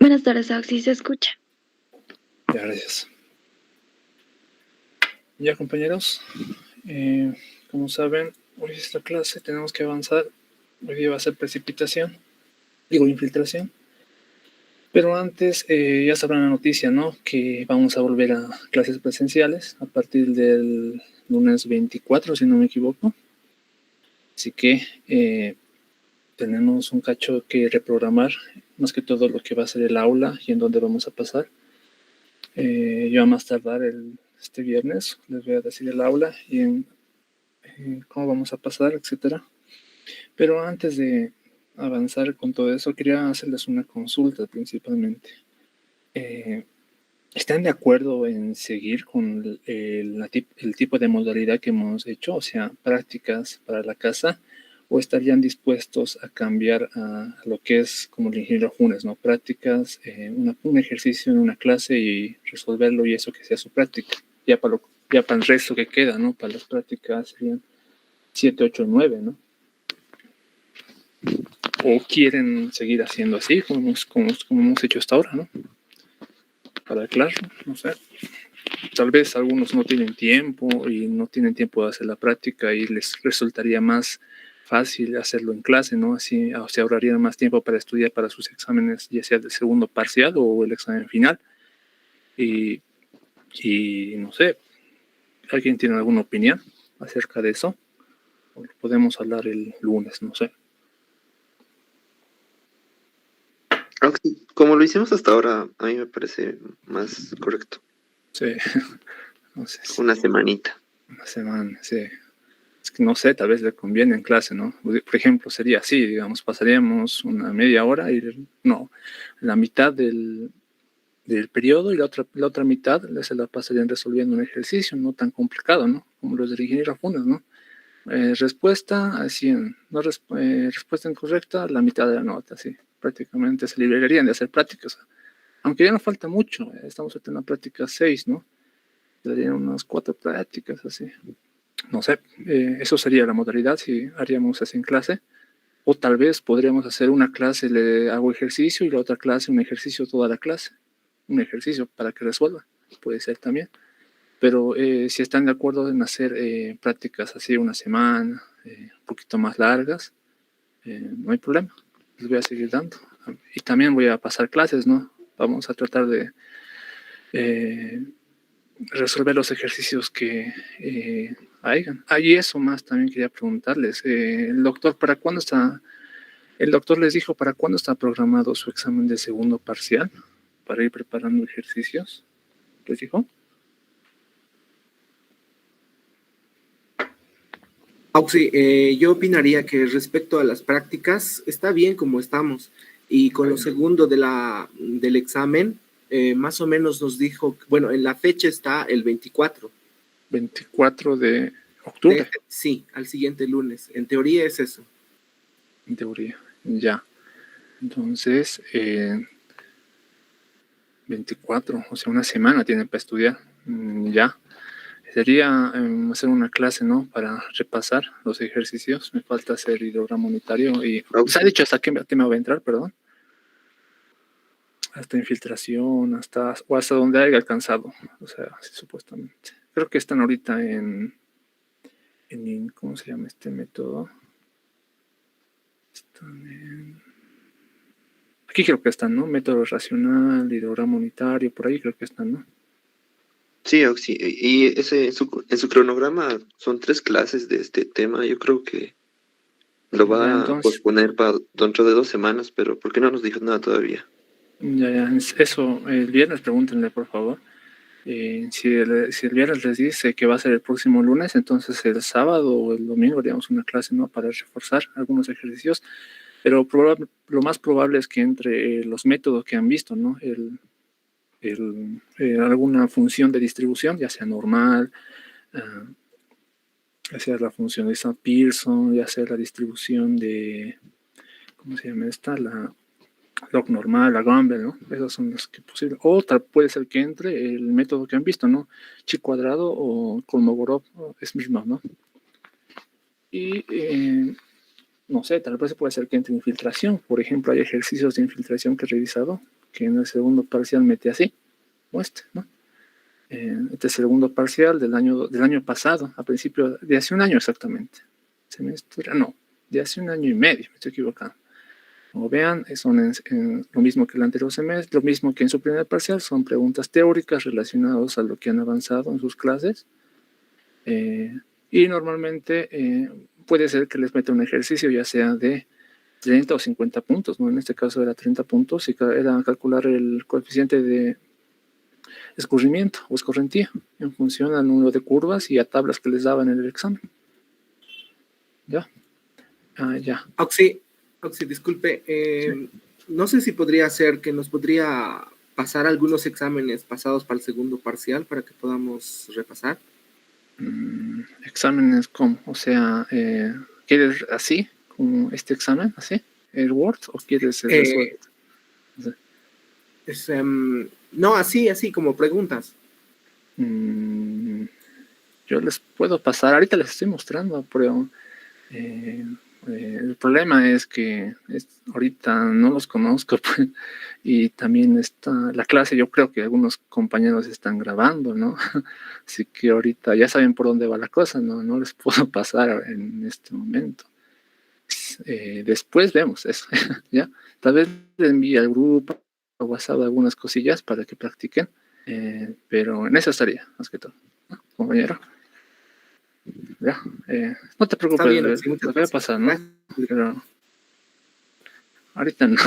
Buenas tardes, Oxy, ¿se escucha? Ya, gracias. Ya, compañeros, como saben, hoy es la clase, tenemos que avanzar. Hoy día va a ser infiltración. Pero antes, ya sabrán la noticia, ¿no? Que vamos a volver a clases presenciales a partir del lunes 24, si no me equivoco. Así que tenemos un cacho que reprogramar, más que todo lo que va a ser el aula y en dónde vamos a pasar. Yo a más tardar este viernes les voy a decir el aula y en cómo vamos a pasar, etcétera. Pero antes de avanzar con todo eso, quería hacerles una consulta principalmente. ¿Están de acuerdo en seguir con el tipo de modalidad que hemos hecho, o sea, prácticas para la casa, o estarían dispuestos a cambiar a lo que es como el ingeniero Funes, ¿no? Prácticas, un ejercicio en una clase y resolverlo y eso que sea su práctica, ya para el resto que queda, ¿no? Para las prácticas serían 7, 8, 9, ¿no? O quieren seguir haciendo así, como hemos hecho hasta ahora, ¿no? Para claro, no sé. Tal vez algunos no tienen tiempo y no tienen tiempo de hacer la práctica y les resultaría más fácil hacerlo en clase, ¿no? Así se ahorrarían más tiempo para estudiar para sus exámenes, ya sea del segundo parcial o el examen final. Y no sé, ¿alguien tiene alguna opinión acerca de eso? O podemos hablar el lunes, no sé. Como lo hicimos hasta ahora, a mí me parece más correcto. Sí, no sé. Una semanita. Una semana, sí. Es que no sé, tal vez le conviene en clase, ¿no? Por ejemplo, sería así, digamos, pasaríamos una media hora y no, la mitad del periodo y la otra mitad se la pasarían resolviendo un ejercicio no tan complicado, ¿no? Como los de ingeniero Funes, ¿no? Respuesta a 100, no respuesta incorrecta, la mitad de la nota, sí. Prácticamente se liberarían de hacer prácticas. Aunque ya no falta mucho, estamos en la práctica 6, ¿no? Darían unas 4 prácticas, así. No sé, eso sería la modalidad si haríamos así en clase. O tal vez podríamos hacer una clase, le hago ejercicio y la otra clase, un ejercicio toda la clase. Un ejercicio para que resuelva. Puede ser también. Pero si están de acuerdo en hacer prácticas así una semana, un poquito más largas, no hay problema. Les voy a seguir dando. Y también voy a pasar clases, ¿no? Vamos a tratar de resolver los ejercicios que hayan. Y eso más también quería preguntarles. El doctor, ¿para cuándo está? El doctor les dijo para cuándo está programado su examen de segundo parcial para ir preparando ejercicios. ¿Les dijo? Auxi, yo opinaría que respecto a las prácticas, está bien como estamos. Y con lo segundo del examen, más o menos nos dijo, bueno, en la fecha está el 24. 24 de octubre. Sí, al siguiente lunes. En teoría es eso. En teoría, ya. Entonces, 24, o sea, una semana tienen para estudiar. Ya. Sería hacer una clase, ¿no? Para repasar los ejercicios. Me falta hacer hidrograma unitario y... ¿Se ha dicho hasta qué tema va a entrar, perdón? Hasta infiltración, hasta donde haya alcanzado. O sea, sí, supuestamente. Creo que están ahorita en ¿cómo se llama este método? Están en... Aquí creo que están, ¿no? Método racional, hidrograma unitario, por ahí creo que están, ¿no? Sí, Oxy, y ese en su cronograma son 3 clases de este tema. Yo creo que lo va a posponer para dentro de 2 semanas, pero ¿por qué no nos dijo nada todavía? Ya, eso, el viernes pregúntenle, por favor. Si el viernes les dice que va a ser el próximo lunes, entonces el sábado o el domingo haríamos una clase, ¿no? Para reforzar algunos ejercicios, pero lo más probable es que entre los métodos que han visto, ¿no? Alguna función de distribución, ya sea normal, ya sea la función de Pearson, ya sea la distribución de, ¿cómo se llama esta? La log normal, la Gumbel, ¿no? Esas son las que posible. O puede ser que entre el método que han visto, ¿no? Chi cuadrado o Kolmogorov, es mismo, ¿no? Y no sé, tal vez puede ser que entre infiltración. Por ejemplo, hay ejercicios de infiltración que he revisado que en el segundo parcial mete así, o ¿no? Este segundo parcial del año pasado, a principio de hace un año exactamente. De hace un año y medio, me estoy equivocando. Como vean, son lo mismo que el anterior semestre, lo mismo que en su primer parcial, son preguntas teóricas relacionadas a lo que han avanzado en sus clases. Y normalmente puede ser que les meta un ejercicio, ya sea de 30 o 50 puntos, ¿no? En este caso era 30 puntos y era calcular el coeficiente de escurrimiento o escorrentía en función al número de curvas y a tablas que les daban en el examen. ¿Ya? Ya. Oxy, disculpe, sí. No sé si podría ser que nos podría pasar algunos exámenes pasados para el segundo parcial para que podamos repasar. Exámenes como, o sea, ¿quieres así, como este examen, así, el Word, o quieres el resuelto? No, así como preguntas. Yo les puedo pasar, ahorita les estoy mostrando, pero el problema es que ahorita no los conozco pues, y también está la clase, yo creo que algunos compañeros están grabando, ¿no? Así que ahorita ya saben por dónde va la cosa, no les puedo pasar en este momento. Después vemos eso, ¿ya? Tal vez les envíe al grupo o WhatsApp algunas cosillas para que practiquen, pero en eso estaría, más que todo, ¿no, compañero? Ya, no te preocupes, bien, sí, lo voy a pasar, ¿no? Pero ahorita no.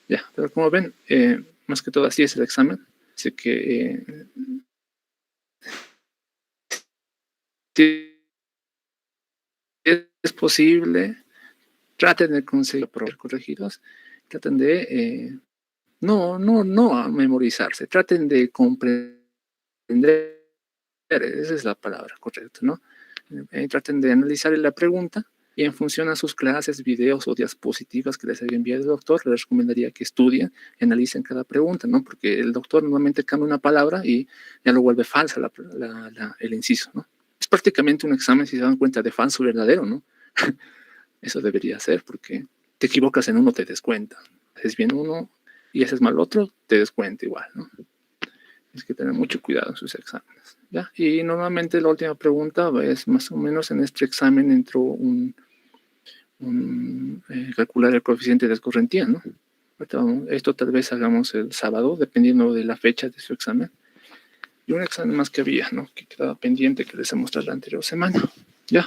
Ya, pero como ven, más que todo así es el examen, así que si es posible, traten de conseguir corregidos, traten de no memorizarse, traten de comprender, esa es la palabra correcta, ¿no? Traten de analizar la pregunta y en función a sus clases, videos o diapositivas que les haya enviado el doctor, les recomendaría que estudien y analicen cada pregunta, ¿no? Porque el doctor normalmente cambia una palabra y ya lo vuelve falsa el inciso, ¿no? Es prácticamente un examen, si se dan cuenta, de falso verdadero, ¿no? Eso debería ser, porque te equivocas en uno, te des cuenta. Haces bien uno y haces mal otro, te des cuenta igual, ¿no? Es que tener mucho cuidado en sus exámenes, ¿ya? Y normalmente la última pregunta es más o menos en este examen entró calcular el coeficiente de escorrentía, ¿no? Esto tal vez hagamos el sábado, dependiendo de la fecha de su examen. Y un examen más que había, ¿no? Que quedaba pendiente que les he mostrado la anterior semana, ¿ya?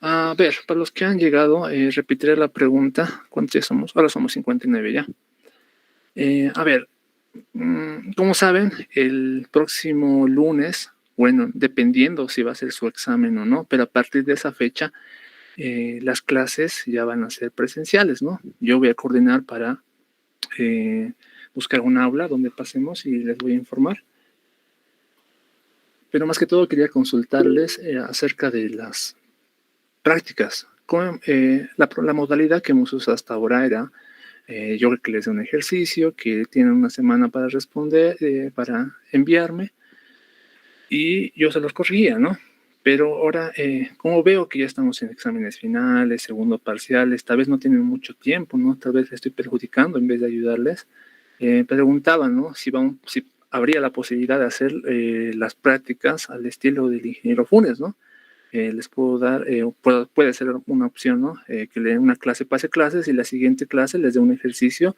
A ver, para los que han llegado, repetiré la pregunta. ¿Cuántos ya somos? Ahora somos 59 ya. A ver, como saben, el próximo lunes, bueno, dependiendo si va a ser su examen o no, pero a partir de esa fecha, las clases ya van a ser presenciales, ¿no? Yo voy a coordinar para buscar un aula donde pasemos y les voy a informar. Pero más que todo quería consultarles acerca de las prácticas. La modalidad que hemos usado hasta ahora era yo que les dé un ejercicio, que tienen una semana para responder, para enviarme, y yo se los corregía, ¿no? Pero ahora, como veo que ya estamos en exámenes finales, segundo parciales, tal vez no tienen mucho tiempo, ¿no? Tal vez les estoy perjudicando en vez de ayudarles. Preguntaban, ¿no? Si habría la posibilidad de hacer las prácticas al estilo del ingeniero Funes, ¿no? Les puedo dar, puede ser una opción, ¿no? Que le den una clase, pase clases y la siguiente clase les dé un ejercicio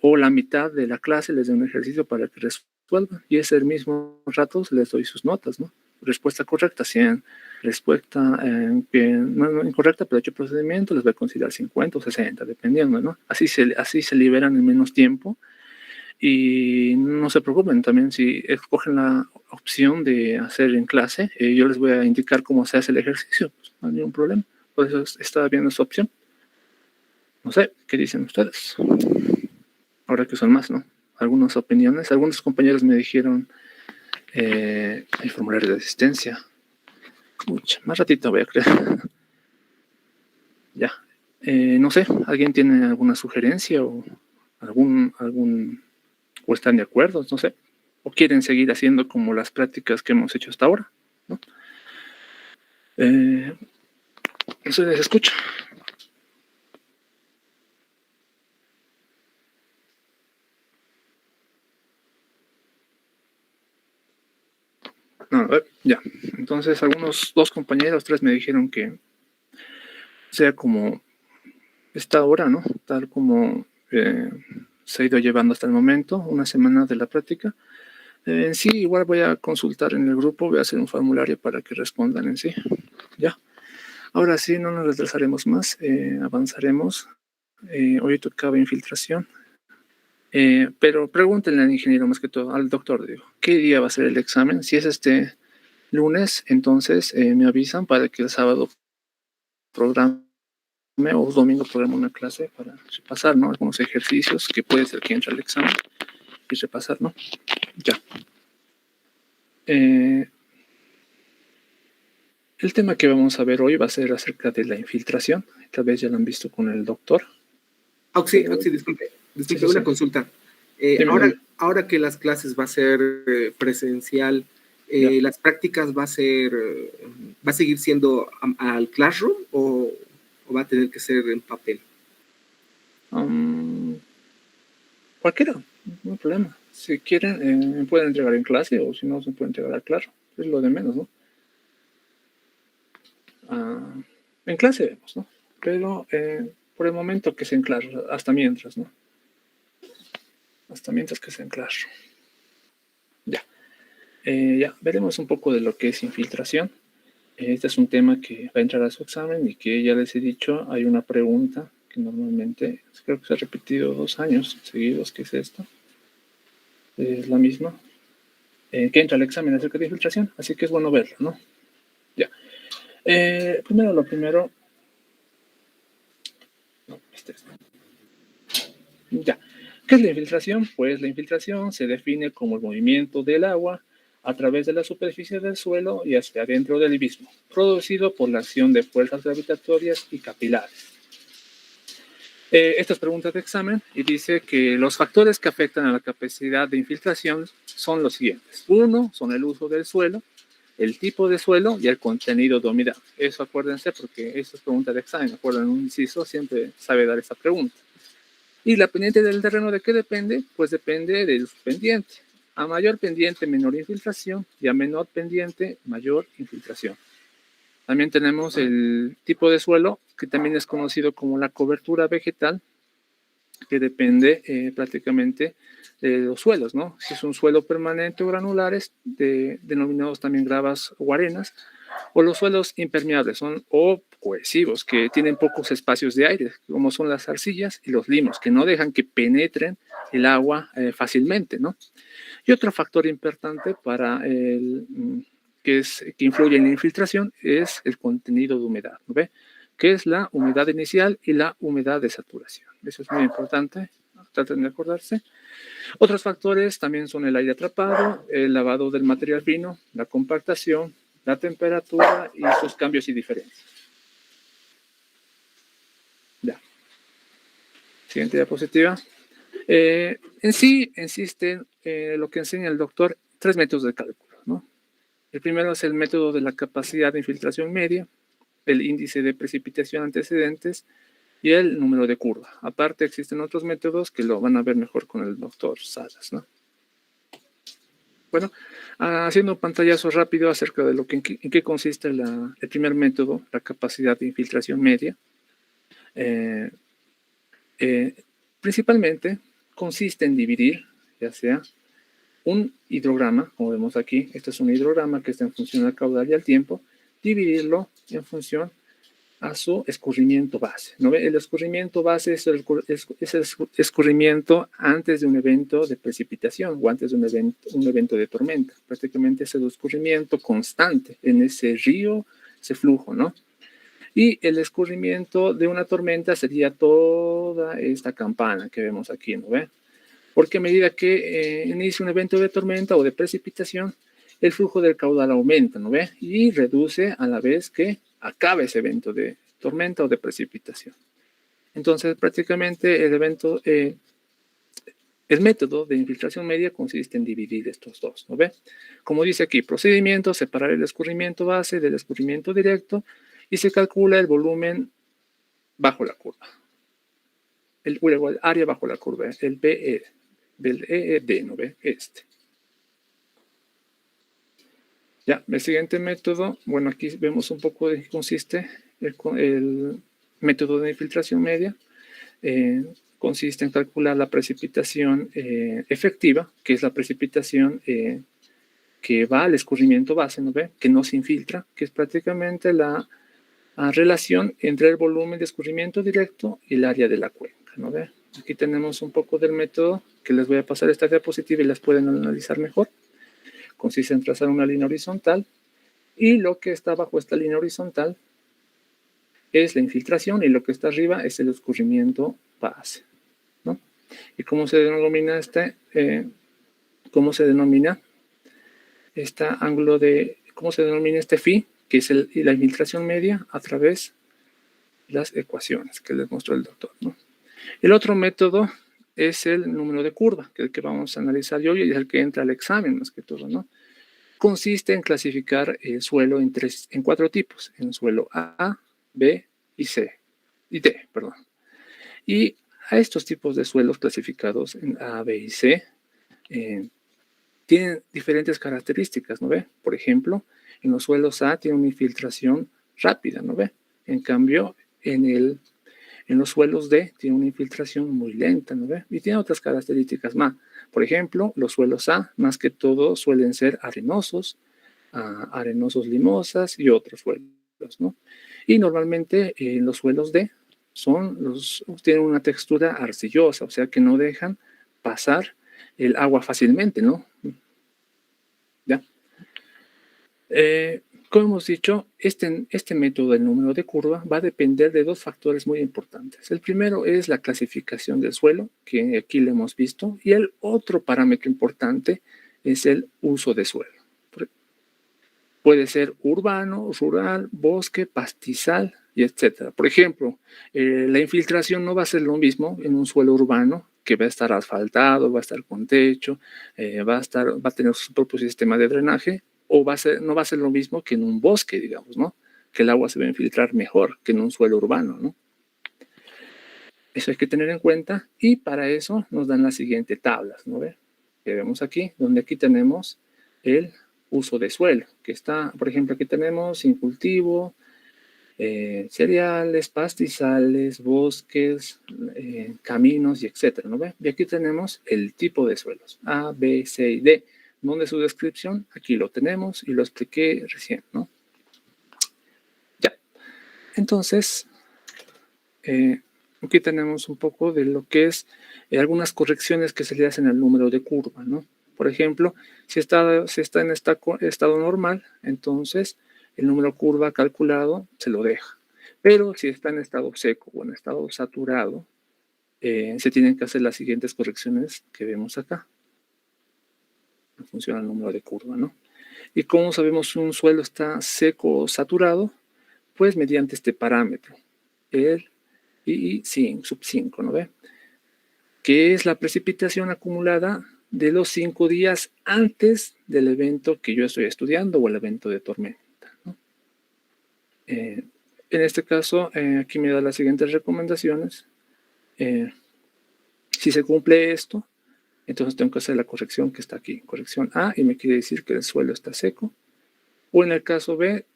o la mitad de la clase les dé un ejercicio para que resuelvan y ese mismo rato les doy sus notas, ¿no? Respuesta correcta, 100. Respuesta no incorrecta, pero hecho procedimiento, les voy a considerar 50 o 60, dependiendo, ¿no? Así se liberan en menos tiempo. Y no se preocupen, también si escogen la opción de hacer en clase, yo les voy a indicar cómo se hace el ejercicio, pues, no hay ningún problema. Por eso está viendo esa opción. No sé, ¿qué dicen ustedes? Ahora que son más, ¿no? Algunas opiniones, algunos compañeros me dijeron el formulario de asistencia. Mucho, más ratito voy a creer. Ya. No sé, ¿alguien tiene alguna sugerencia o o están de acuerdo? No sé. O quieren seguir haciendo como las prácticas que hemos hecho hasta ahora, ¿no? No se les escucha. Entonces, dos compañeros, tres me dijeron que sea como esta hora, ¿no? Tal como se ha ido llevando hasta el momento, una semana de la práctica. En sí, igual voy a consultar en el grupo, voy a hacer un formulario para que respondan en sí. Ya. Ahora sí, no nos retrasaremos más, avanzaremos. Hoy tocaba infiltración. Pero pregúntenle al ingeniero, más que todo, al doctor, digo, ¿qué día va a ser el examen? Si es este lunes, entonces me avisan para que el sábado programe o domingo programe una clase para repasar, ¿no? Algunos ejercicios que puede ser que entre al examen y repasar, ¿no? Ya. El tema que vamos a ver hoy va a ser acerca de la infiltración. Tal vez ya lo han visto con el doctor. Oxy, disculpe, sí, una consulta. Ahora que las clases va a ser presencial, ¿las prácticas va a seguir siendo al Classroom o va a tener que ser en papel? Cualquiera, no hay problema. Si quieren, pueden entregar en clase o si no, se puede entregar al Classroom. Es lo de menos, ¿no? En clase vemos, ¿no? Pero por el momento que sea en Classroom, hasta mientras, ¿no? Hasta mientras que sea en Classroom. Ya. Ya, veremos un poco de lo que es infiltración. Este es un tema que va a entrar a su examen y que ya les he dicho, hay una pregunta que normalmente, creo que se ha repetido 2 años seguidos, que es esta. Es la misma. Que entra al examen acerca de infiltración, así que es bueno verlo, ¿no? Ya. Primero lo primero. No, Ya. ¿Qué es la infiltración? Pues la infiltración se define como el movimiento del agua a través de la superficie del suelo y hacia adentro del mismo, producido por la acción de fuerzas gravitatorias y capilares. Estas preguntas de examen y dice que los factores que afectan a la capacidad de infiltración son los siguientes. Uno, son el uso del suelo, el tipo de suelo y el contenido de humedad. Eso acuérdense porque eso es pregunta de examen. Acuérdense, un inciso siempre sabe dar esa pregunta. Y la pendiente del terreno, ¿de qué depende? Pues depende de su pendiente. A mayor pendiente, menor infiltración y a menor pendiente, mayor infiltración. También tenemos el tipo de suelo, que también es conocido como la cobertura vegetal, que depende prácticamente de los suelos, ¿no? Si es un suelo permanente o granulares, denominados también gravas o arenas, o los suelos impermeables o cohesivos, que tienen pocos espacios de aire, como son las arcillas y los limos, que no dejan que penetren el agua fácilmente, ¿no? Y otro factor importante que influye en la infiltración es el contenido de humedad, ¿no ve? Que es la humedad inicial y la humedad de saturación. Eso es muy importante, traten de acordarse. Otros factores también son el aire atrapado, el lavado del material fino, la compactación, la temperatura y sus cambios y diferencias. Ya. Siguiente diapositiva. En sí existen lo que enseña el doctor 3 métodos de cálculo, ¿no? El primero es el método de la capacidad de infiltración media, el índice de precipitación antecedentes y el número de curva. Aparte existen otros métodos que lo van a ver mejor con el doctor Salas, ¿no? Bueno, haciendo un pantallazo rápido acerca de en qué consiste el primer método, la capacidad de infiltración media. Principalmente consiste en dividir, ya sea un hidrograma, como vemos aquí, este es un hidrograma que está en función al caudal y al tiempo, dividirlo en función a su escurrimiento base, ¿no ve? El escurrimiento base es el escurrimiento antes de un evento de precipitación o antes de un evento de tormenta. Prácticamente es el escurrimiento constante en ese río, ese flujo, ¿no? Y el escurrimiento de una tormenta sería toda esta campana que vemos aquí, ¿no ve? Porque a medida que inicia un evento de tormenta o de precipitación, el flujo del caudal aumenta, ¿no ve? Y reduce a la vez que acaba ese evento de tormenta o de precipitación. Entonces, prácticamente el método de infiltración media consiste en dividir estos dos, ¿no ve? Como dice aquí, procedimiento, separar el escurrimiento base del escurrimiento directo y se calcula el volumen bajo la curva. El área bajo la curva, el BE, del EED, ¿no ve? Ya, el siguiente método, bueno, aquí vemos un poco de qué consiste el método de infiltración media. Consiste en calcular la precipitación efectiva, que es la precipitación que va al escurrimiento base, ¿no ve? Que no se infiltra, que es prácticamente la relación entre el volumen de escurrimiento directo y el área de la cuenca, ¿no ve? Aquí tenemos un poco del método que les voy a pasar esta diapositiva y las pueden analizar mejor. Consiste en trazar una línea horizontal y lo que está bajo esta línea horizontal es la infiltración y lo que está arriba es el escurrimiento base, ¿no? ¿Y cómo se denomina cómo se denomina este phi, que es la infiltración media a través de las ecuaciones que les mostró el doctor, ¿no? El otro método es el número de curva, que es el que vamos a analizar hoy y es el que entra al examen más que todo, ¿no? Consiste en clasificar el suelo en 4 tipos, en suelo A, B y D, perdón. Y a estos tipos de suelos clasificados en A, B y C tienen diferentes características, ¿no ve? Por ejemplo, en los suelos A tiene una infiltración rápida, ¿no ve? En cambio, en los suelos D tiene una infiltración muy lenta, ¿no ve? Y tiene otras características más. Por ejemplo, los suelos A, más que todo, suelen ser arenosos, arenosos limosas y otros suelos, ¿no? Y normalmente los suelos D tienen una textura arcillosa, o sea que no dejan pasar el agua fácilmente, ¿no? ¿Ya? Como hemos dicho, este método del número de curva va a depender de 2 factores muy importantes. El primero es la clasificación del suelo, que aquí lo hemos visto, y el otro parámetro importante es el uso de suelo. Puede ser urbano, rural, bosque, pastizal, y etcétera. Por ejemplo, la infiltración no va a ser lo mismo en un suelo urbano, que va a estar asfaltado, va a estar con techo, va a tener su propio sistema de drenaje, o no va a ser lo mismo que en un bosque, digamos, ¿no? Que el agua se va a infiltrar mejor que en un suelo urbano, ¿no? Eso hay que tener en cuenta y para eso nos dan las siguientes tablas, ¿no ve? Que vemos aquí, donde aquí tenemos el uso de suelo, que está, por ejemplo, aquí tenemos sin cultivo, cereales, pastizales, bosques, caminos y etcétera, ¿no ve? Y aquí tenemos el tipo de suelos, A, B, C y D, donde su descripción, aquí lo tenemos y lo expliqué recién, ¿no? Ya, entonces, aquí tenemos un poco de lo que es algunas correcciones que se le hacen al número de curva, ¿no? Por ejemplo, si está en estado normal, entonces el número curva calculado se lo deja. Pero si está en estado seco o en estado saturado, se tienen que hacer las siguientes correcciones que vemos acá. No funciona el número de curva, ¿no? ¿Y cómo sabemos si un suelo está seco o saturado? Pues mediante este parámetro, el II sub 5, ¿no ve? Que es la precipitación acumulada de los 5 días antes del evento que yo estoy estudiando o el evento de tormenta, ¿no? En este caso, aquí me da las siguientes recomendaciones. Si se cumple esto, entonces tengo que hacer la corrección que está aquí, corrección A, y me quiere decir que el suelo está seco. O en el caso B,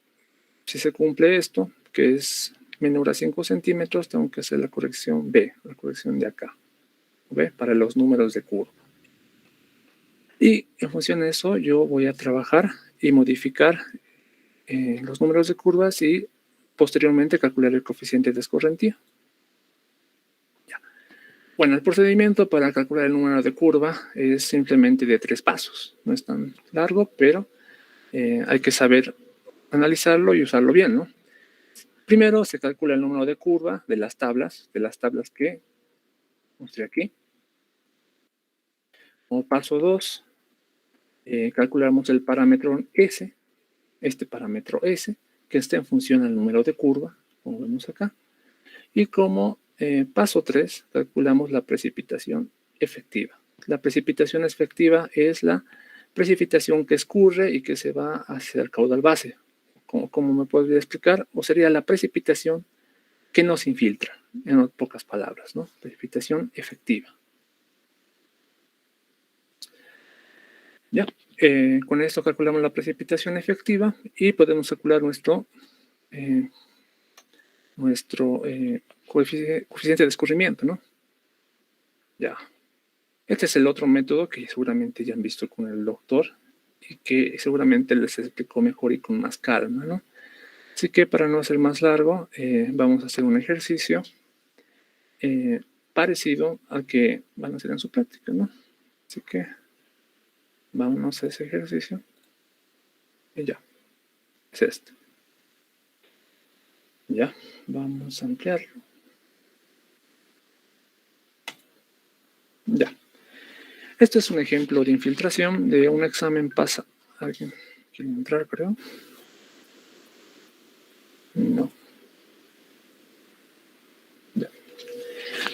si se cumple esto, que es menor a 5 centímetros, tengo que hacer la corrección B, la corrección de acá, ¿ve? Para los números de curva. Y en función de eso, yo voy a trabajar y modificar los números de curvas y posteriormente calcular el coeficiente de escorrentía. Ya. Bueno, el procedimiento para calcular el número de curva es simplemente de 3 pasos. No es tan largo, pero hay que saber analizarlo y usarlo bien, ¿no? Primero se calcula el número de curva de las tablas que mostré aquí. Como paso 2, calculamos el parámetro S, este parámetro S, que está en función al número de curva, como vemos acá. Y como paso 3, calculamos la precipitación efectiva. La precipitación efectiva es la precipitación que escurre y que se va hacia el caudal base. ¿Cómo me podría explicar? O sería la precipitación que no se infiltra, en pocas palabras, ¿no? Precipitación efectiva. Ya, con esto calculamos la precipitación efectiva y podemos calcular nuestro coeficiente de escurrimiento, ¿no? Ya. Este es el otro método que seguramente ya han visto con el doctor y que seguramente les explicó mejor y con más calma, ¿no? Así que para no hacer más largo, vamos a hacer un ejercicio parecido al que van a hacer en su práctica, ¿no? Así que vámonos a ese ejercicio. Y ya. Es este. Ya. Vamos a ampliarlo. Ya. Este es un ejemplo de infiltración de un examen pasa. ¿Alguien quiere entrar, creo? No. Ya.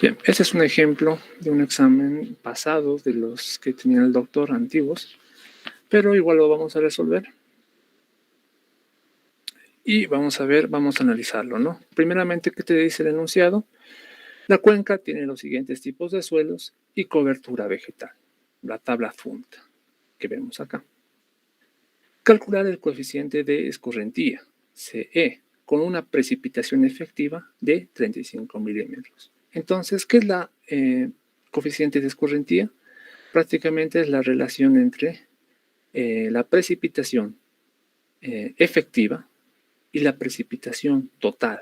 Bien, este es un ejemplo de un examen pasado de los que tenía el doctor antiguos, pero igual lo vamos a resolver. Y vamos a ver, vamos a analizarlo, ¿no? Primeramente, ¿qué te dice el enunciado? La cuenca tiene los siguientes tipos de suelos y cobertura vegetal. La tabla adjunta que vemos acá. Calcular el coeficiente de escorrentía, CE, con una precipitación efectiva de 35 milímetros. Entonces, ¿qué es la coeficiente de escorrentía? Prácticamente es la relación entre la precipitación efectiva y la precipitación total.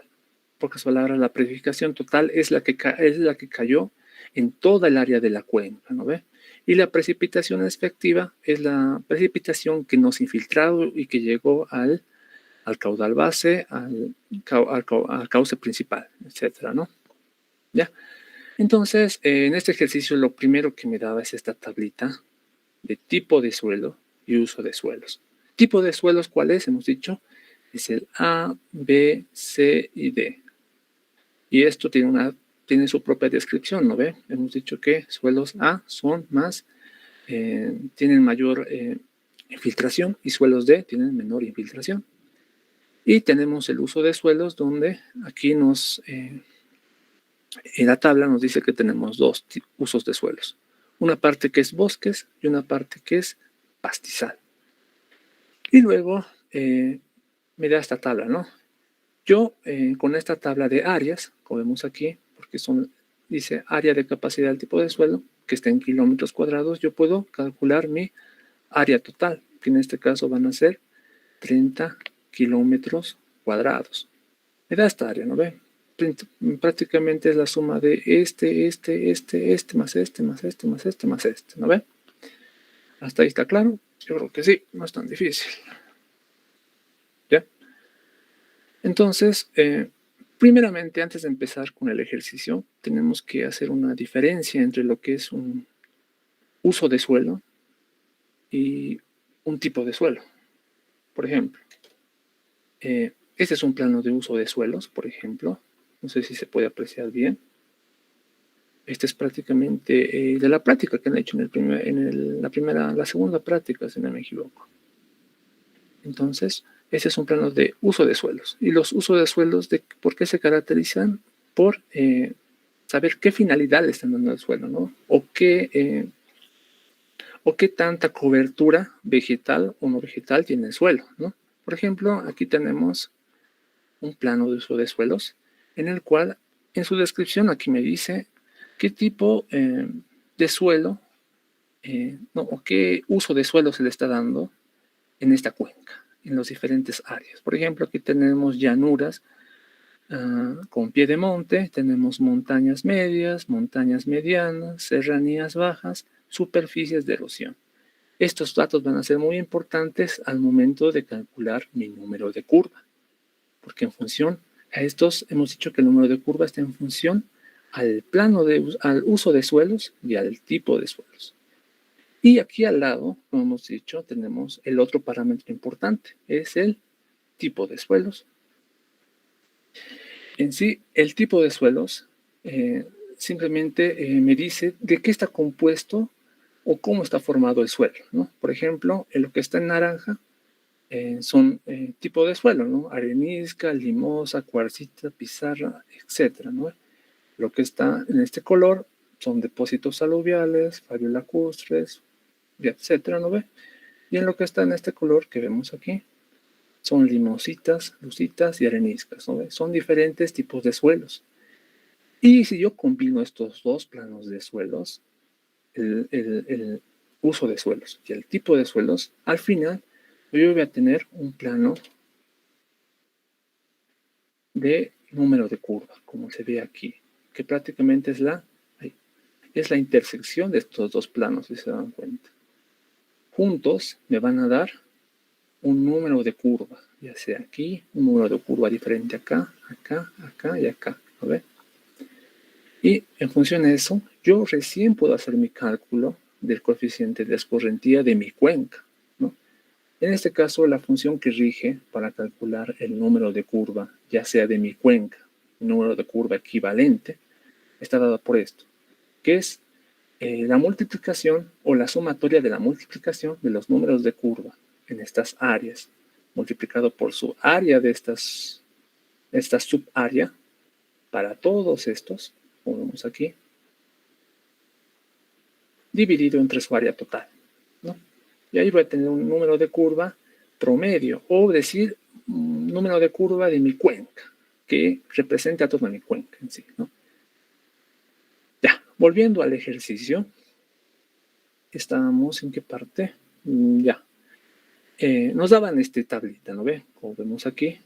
Pocas palabras, la precipitación total es la que cayó en toda el área de la cuenca, ¿no ve? Y la precipitación efectiva es la precipitación que nos ha infiltrado y que llegó al caudal base, al cauce principal, etcétera, ¿no? ¿Ya? Entonces, en este ejercicio lo primero que me daba es esta tablita de tipo de suelo y uso de suelos. Tipo de suelos, ¿cuál es? Hemos dicho, es el A, B, C y D. Y esto tiene su propia descripción, ¿no ve? Hemos dicho que suelos A son más, tienen mayor infiltración y suelos D tienen menor infiltración. Y tenemos el uso de suelos donde aquí en la tabla nos dice que tenemos dos usos de suelos. Una parte que es bosques y una parte que es pastizal. Y luego me da esta tabla, ¿no? Yo con esta tabla de áreas, como vemos aquí, porque dice área de capacidad del tipo de suelo, que está en kilómetros cuadrados, yo puedo calcular mi área total, que en este caso van a ser 30 kilómetros cuadrados. Me da esta área, ¿no ve? Prácticamente es la suma de este, más este, más este, más este, más este, ¿no ve? ¿Hasta ahí está claro? Yo creo que sí, no es tan difícil. ¿Ya? Entonces, primeramente, antes de empezar con el ejercicio, tenemos que hacer una diferencia entre lo que es un uso de suelo y un tipo de suelo. Por ejemplo, este es un plano de uso de suelos, por ejemplo. No sé si se puede apreciar bien. Este es prácticamente de la práctica que han hecho la segunda práctica, si no me equivoco. Entonces, ese es un plano de uso de suelos. Y los usos de suelos, ¿por qué se caracterizan? Por saber qué finalidad le están dando al suelo, ¿no? O qué tanta cobertura vegetal o no vegetal tiene el suelo, ¿no? Por ejemplo, aquí tenemos un plano de uso de suelos, en el cual, en su descripción, aquí me dice qué tipo de suelo, o qué uso de suelo se le está dando en esta cuenca, en las diferentes áreas. Por ejemplo, aquí tenemos llanuras con pie de monte, tenemos montañas medias, montañas medianas, serranías bajas, superficies de erosión. Estos datos van a ser muy importantes al momento de calcular mi número de curva, porque en función a estos hemos dicho que el número de curva está en función al uso de suelos y al tipo de suelos. Y aquí al lado, como hemos dicho, tenemos el otro parámetro importante, es el tipo de suelos. En sí, el tipo de suelos simplemente me dice de qué está compuesto o cómo está formado el suelo, ¿no? Por ejemplo, en lo que está en naranja son tipo de suelo, ¿no? Arenisca, limosa, cuarcita, pizarra, etcétera, ¿no? Lo que está en este color son depósitos aluviales, fallos lacustres, etcétera, ¿no ve? Y en lo que está en este color que vemos aquí, son limositas, lusitas y areniscas, ¿no? Son diferentes tipos de suelos. Y si yo combino estos dos planos de suelos, el uso de suelos y el tipo de suelos, al final yo voy a tener un plano de número de curva, como se ve aquí, que prácticamente es la intersección de estos dos planos, si se dan cuenta. Juntos me van a dar un número de curva, ya sea aquí, un número de curva diferente acá, acá, acá y acá, ¿no ve? Y en función de eso, yo recién puedo hacer mi cálculo del coeficiente de escorrentía de mi cuenca, ¿no? En este caso, la función que rige para calcular el número de curva, ya sea de mi cuenca, número de curva equivalente, está dada por esto, que es la multiplicación o la sumatoria de la multiplicación de los números de curva en estas áreas, multiplicado por su área de esta subárea para todos estos, como vemos aquí, dividido entre su área total, ¿no? Y ahí voy a tener un número de curva promedio, o decir, un número de curva de mi cuenca, que representa a toda mi cuenca en sí, ¿no? Ya, volviendo al ejercicio, estábamos en qué parte, ya. Nos daban esta tablita, ¿no ve? Como vemos aquí,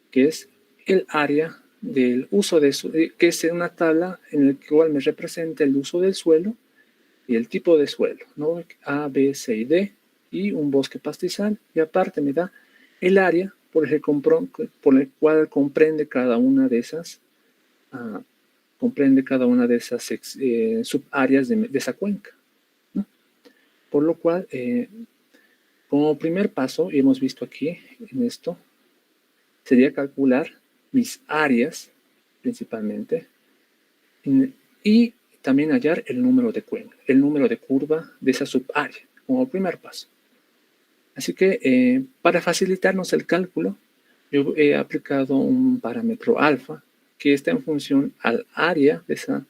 que es el área del uso de que es una tabla en la cual me representa el uso del suelo y el tipo de suelo, ¿no? A, B, C y D, y un bosque pastizal, y aparte me da el área por el cual comprende cada una de esas subáreas de esa cuenca, ¿no? Por lo cual, como primer paso, y hemos visto aquí en esto, sería calcular mis áreas principalmente y también hallar el número de cuenca, el número de curva de esa subárea, como primer paso. Así que para facilitarnos el cálculo, yo he aplicado un parámetro alfa que está en función al área de esa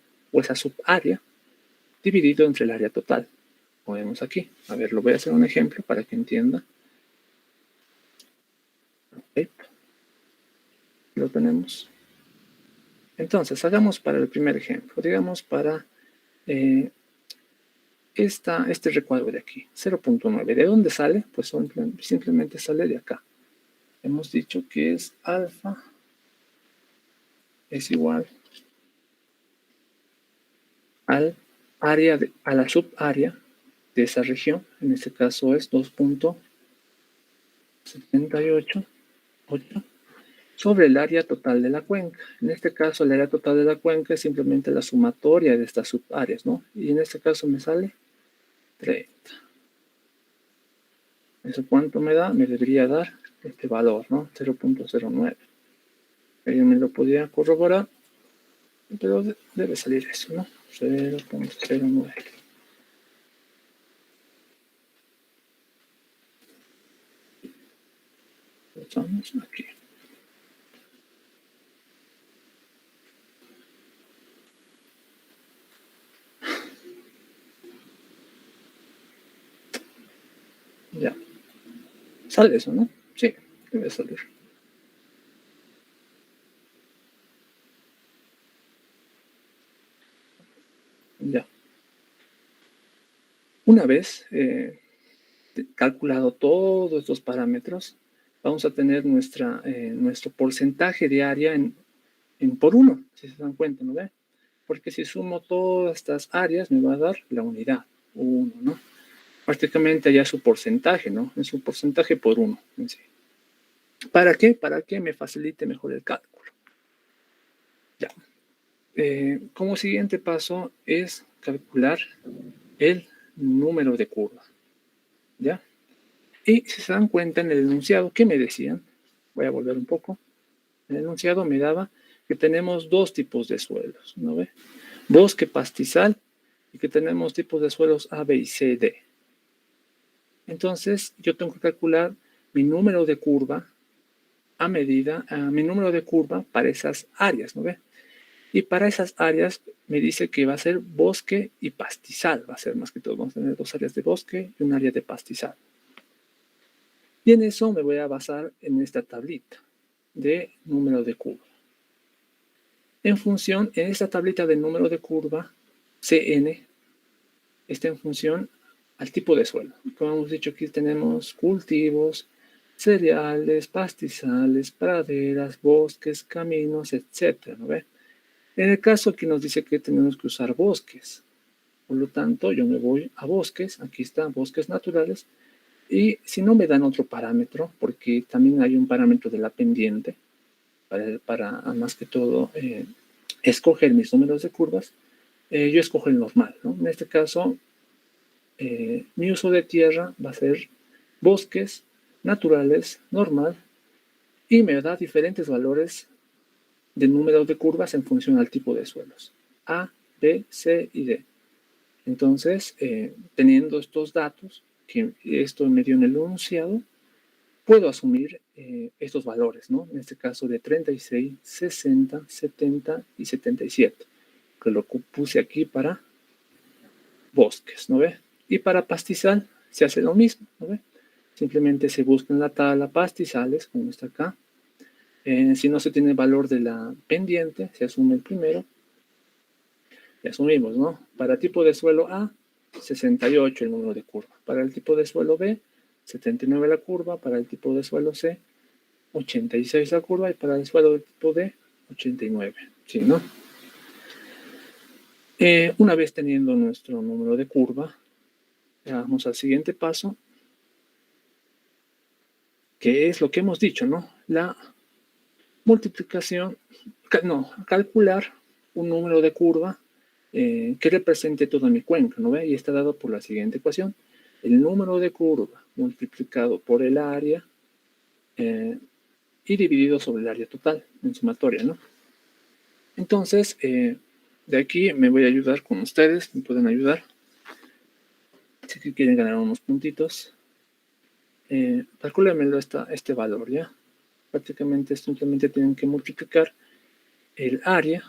subárea dividido entre el área total. Como vemos aquí. A ver, lo voy a hacer un ejemplo para que entienda. Okay. Lo tenemos. Entonces, hagamos para el primer ejemplo. Digamos para este recuadro de aquí, 0.9. ¿De dónde sale? Pues simplemente sale de acá. Hemos dicho que es alfa es igual al área a la subárea de esa región. En este caso es 2.788 sobre el área total de la cuenca. En este caso, el área total de la cuenca es simplemente la sumatoria de estas subáreas, ¿no? Y en este caso me sale 30. ¿Eso cuánto me da? Me debería dar este valor, ¿no? 0.09. Alguien me lo podría corroborar, pero debe salir eso, ¿no? 0.09. Estamos aquí. Ya. Sale eso, ¿no? Sí, debe salir. Ya. Una vez calculado todos estos parámetros, vamos a tener nuestro porcentaje de área en por 1, si se dan cuenta, ¿no ve? Porque si sumo todas estas áreas, me va a dar la unidad, 1, ¿no? Prácticamente ya su porcentaje, ¿no? Es un porcentaje por 1 en sí. ¿Para qué? Para que me facilite mejor el cálculo. Ya. Como siguiente paso es calcular el número de curva. ¿Ya? Y si se dan cuenta en el enunciado, ¿qué me decían? Voy a volver un poco. El enunciado me daba que tenemos dos tipos de suelos, ¿no ve? Bosque pastizal y que tenemos tipos de suelos A, B y C, D. Entonces, yo tengo que calcular mi número de curva mi número de curva para esas áreas, ¿no ve? Y para esas áreas me dice que va a ser bosque y pastizal, va a ser más que todo, vamos a tener dos áreas de bosque y un área de pastizal. Y en eso me voy a basar en esta tablita de número de curva. En esta tablita de número de curva, CN, está en función al tipo de suelo. Como hemos dicho, aquí tenemos cultivos, cereales, pastizales, praderas, bosques, caminos, etc. ¿no ve? En el caso aquí nos dice que tenemos que usar bosques. Por lo tanto, yo me voy a bosques. Aquí están bosques naturales. Y si no me dan otro parámetro, porque también hay un parámetro de la pendiente, para más que todo escoger mis números de curvas, yo escojo el normal, ¿no? En este caso, mi uso de tierra va a ser bosques naturales, normal, y me da diferentes valores de número de curvas en función al tipo de suelos. A, B, C y D. Entonces, teniendo estos datos, que esto me dio en el enunciado, puedo asumir estos valores, ¿no? En este caso de 36, 60, 70 y 77, que lo puse aquí para bosques, ¿no ve? Y para pastizal se hace lo mismo, ¿no ve? Simplemente se busca en la tabla pastizales, como está acá. Si no se tiene el valor de la pendiente, se asume el primero. Y asumimos, ¿no? Para tipo de suelo A, 68 el número de curva. Para el tipo de suelo B, 79 la curva. Para el tipo de suelo C, 86 la curva. Y para el suelo del tipo D, 89. ¿Sí, no? Una vez teniendo nuestro número de curva, vamos al siguiente paso, que es lo que hemos dicho, ¿no? La multiplicación, no, calcular un número de curva que represente toda mi cuenca, ¿no ve? Y está dado por la siguiente ecuación. El número de curva multiplicado por el área y dividido sobre el área total, en sumatoria, ¿no? Entonces, de aquí me voy a ayudar con ustedes, me pueden ayudar. Si quieren ganar unos puntitos, calcúlenmelo este valor, ¿ya? Prácticamente simplemente tienen que multiplicar el área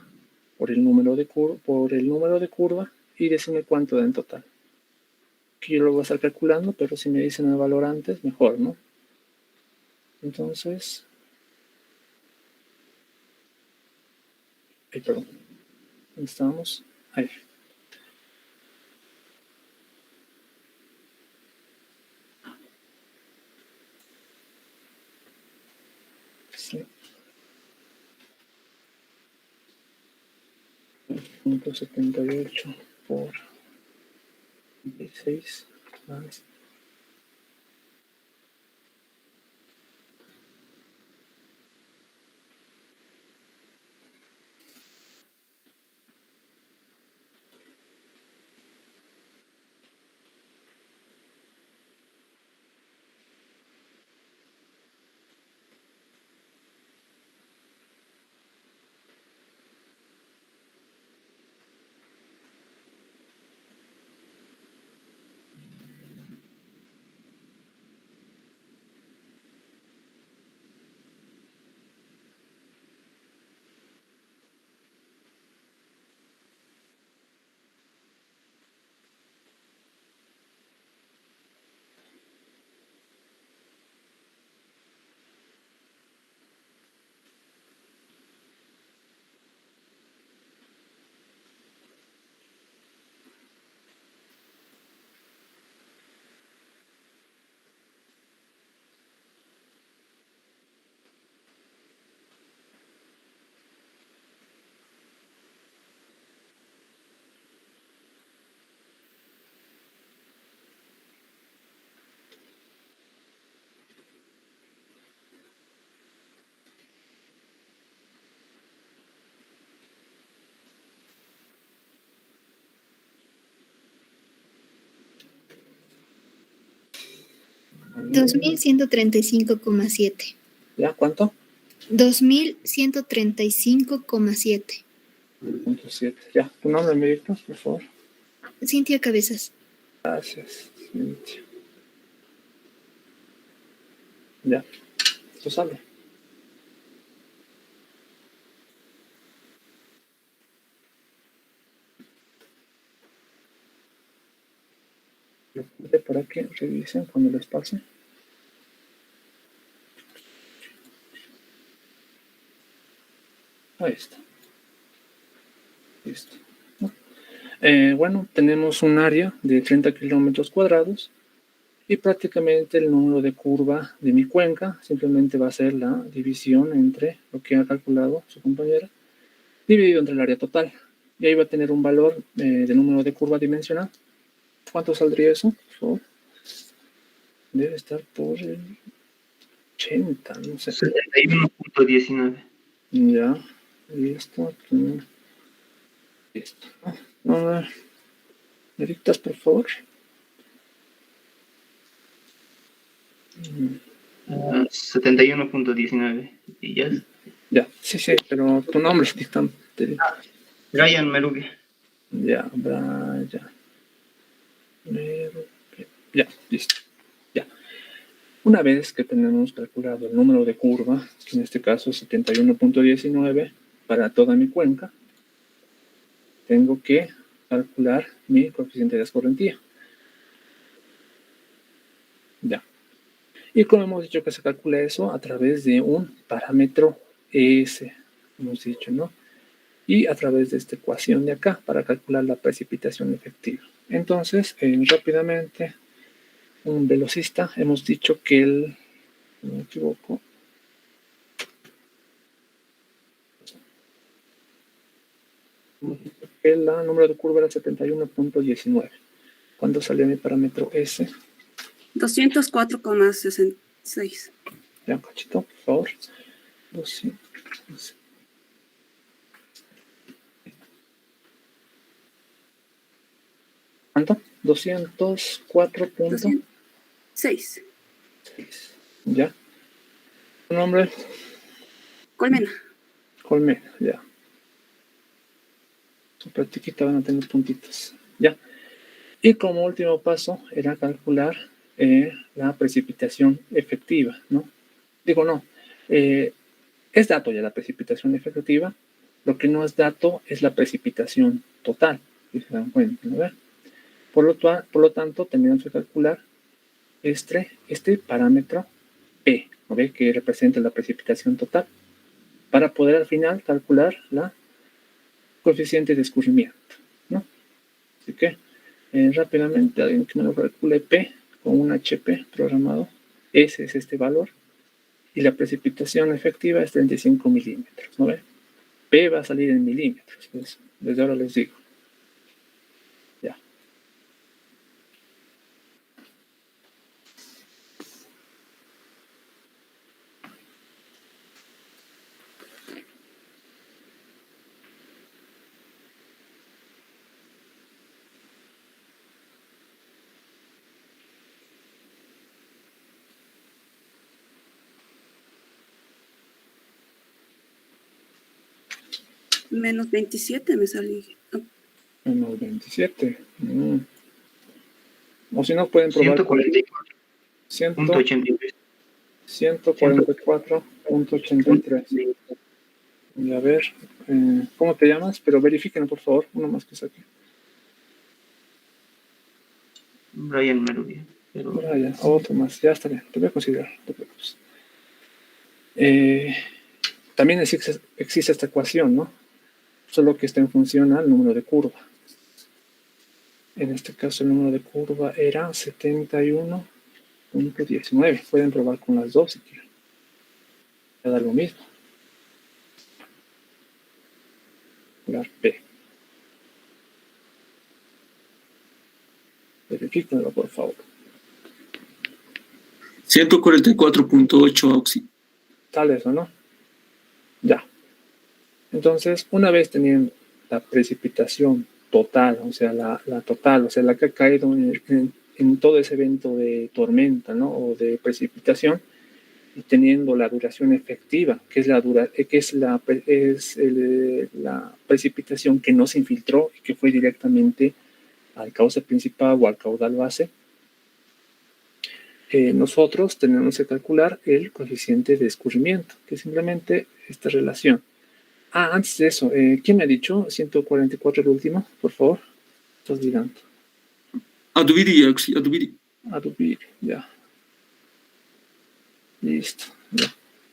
por el número de curva y decirme cuánto da en total. Aquí yo lo voy a estar calculando, pero si me dicen el valor antes, mejor, ¿no? Entonces, perdón, ¿dónde estamos? Ahí. Sí. 178 por 26 más $2,135,7. ¿Ya? ¿Cuánto? 2,135,7. 0.7. Ya, tu nombre, médico, por favor. Cintia Cabezas. Gracias, Cintia. Ya, esto sale. Por aquí, revisen cuando les pase. Ahí está. Listo. Bueno, tenemos un área de 30 kilómetros cuadrados y prácticamente el número de curva de mi cuenca simplemente va a ser la división entre lo que ha calculado su compañera dividido entre el área total. Y ahí va a tener un valor de número de curva dimensional. ¿Cuánto saldría eso? Debe estar por el 80, no sé. 71.19. Ya, listo. Listo. A ver, ¿me dictas, por favor? 71.19. Y ya. Ya, sí, pero tu nombre es dictante. Brian Merugue. Ya, Brian. Ya, listo. Ya. Una vez que tenemos calculado el número de curva, que en este caso es 71.19 para toda mi cuenca, tengo que calcular mi coeficiente de escorrentía. Ya. Y como hemos dicho que se calcula eso a través de un parámetro S, hemos dicho, ¿no? Y a través de esta ecuación de acá para calcular la precipitación efectiva. Entonces, rápidamente, un velocista, hemos dicho que el, no me equivoco, que el número de curva era 71.19. ¿Cuánto salió mi parámetro S? 204,66. Ya, un cachito, por favor. 200. ¿Cuánto? 204.6. Ya. ¿Tu nombre? Colmena. Colmena, ya. Su practiquita van a tener puntitos. Ya. Y como último paso era calcular la precipitación efectiva, ¿no? Digo, no. Es dato ya la precipitación efectiva. Lo que no es dato es la precipitación total. Si se dan cuenta, ¿no? Por lo tanto, tenemos que calcular este parámetro P, ¿no ve? Que representa la precipitación total, para poder al final calcular la coeficiente de escurrimiento, ¿no? Así que rápidamente alguien que me lo calcule P con un HP programado, ese es este valor, y la precipitación efectiva es 35 milímetros, ¿no ve? P va a salir en milímetros, pues desde ahora les digo. Ya. Menos 27 me salí. Menos 27. O si no, pueden probar. 144.83. 144.83. Y a ver, ¿cómo te llamas? Pero verifíquenlo, por favor. Uno más que saque. Brian Merugue. Brian, otro más. Ya está bien. Te voy a considerar. No te preocupes. También existe esta ecuación, ¿no? Solo que está en función al número de curva. En este caso el número de curva era 71.19. Pueden probar con las dos si quieren. Ya da lo mismo. P. Verifíquenlo, por favor. 144.8 Auxi. Tal eso, ¿no? Ya. Entonces, una vez teniendo la precipitación total, o sea, la total, o sea, la que ha caído en todo ese evento de tormenta, ¿no? O de precipitación, y teniendo la duración efectiva, que es la precipitación que no se infiltró y que fue directamente al cauce principal o al caudal base, nosotros tenemos que calcular el coeficiente de escurrimiento, que es simplemente esta relación. Antes de eso, ¿quién me ha dicho 144 el último? Por favor, estás mirando. Adubiri, Auxi, Adubiri. Adubiri, ya. Listo, ya.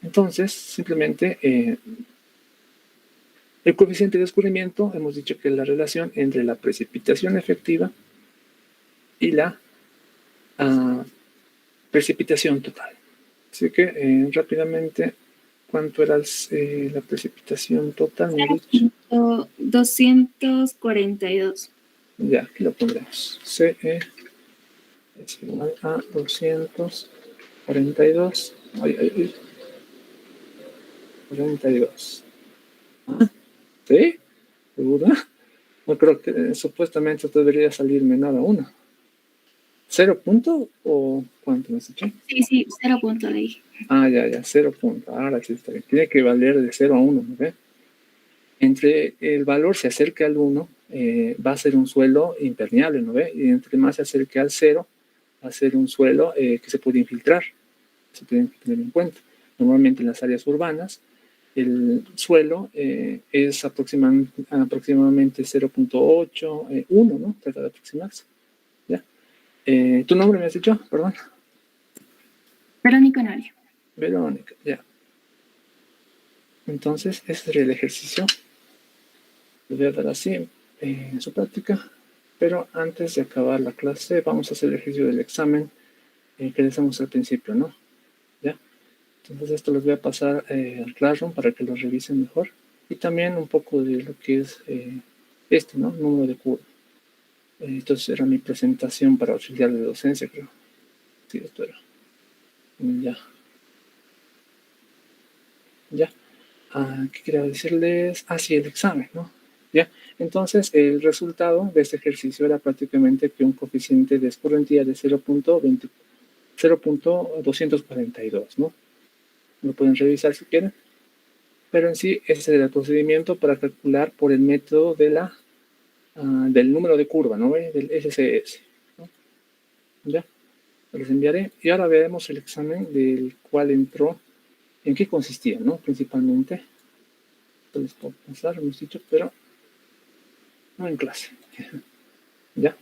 Entonces, simplemente El coeficiente de escurrimiento, hemos dicho que es la relación entre la precipitación efectiva y la precipitación total. Así que rápidamente, ¿cuánto era la precipitación total? 242. Ya, aquí lo pondremos. CE es igual a 242. 42. ¿Sí? ¿Segura? No creo que supuestamente debería salirme nada uno. ¿0 punto o cuánto me has dicho? Sí, 0 punto de ahí. Ya, 0 punto. Ahora sí está bien. Tiene que valer de 0 a 1, ¿no ve? Entre el valor se acerca al 1, va a ser un suelo impermeable, ¿no ve? Y entre más se acerque al 0, va a ser un suelo que se puede infiltrar. Se tienen que tener en cuenta. Normalmente en las áreas urbanas, el suelo es aproximadamente 0.8, 1, ¿no? Trata de aproximarse. ¿Ya? ¿Tu nombre me has dicho? Perdón. Verónica Honorio. Verónica, ya. Entonces, ese sería el ejercicio. Lo voy a dar así en su práctica. Pero antes de acabar la clase, vamos a hacer el ejercicio del examen que decíamos al principio, ¿no? ¿Ya? Entonces esto les voy a pasar al Classroom para que lo revisen mejor. Y también un poco de lo que es ¿no? Número de curva. Entonces era mi presentación para auxiliar de docencia, creo. Sí, esto era. Ya. Ya. ¿Qué quería decirles? Sí, el examen, ¿no? Ya. Entonces el resultado de este ejercicio era prácticamente que un coeficiente de escorrentía de 0.242, ¿no? Lo pueden revisar si quieren. Pero en sí, ese es el procedimiento para calcular por el método de del número de curva, ¿no? Del SCS, ¿no? Ya, les enviaré. Y ahora veremos el examen del cual entró, en qué consistía, ¿no? Principalmente. Esto les puedo pasar, hemos dicho, pero no en clase. Ya.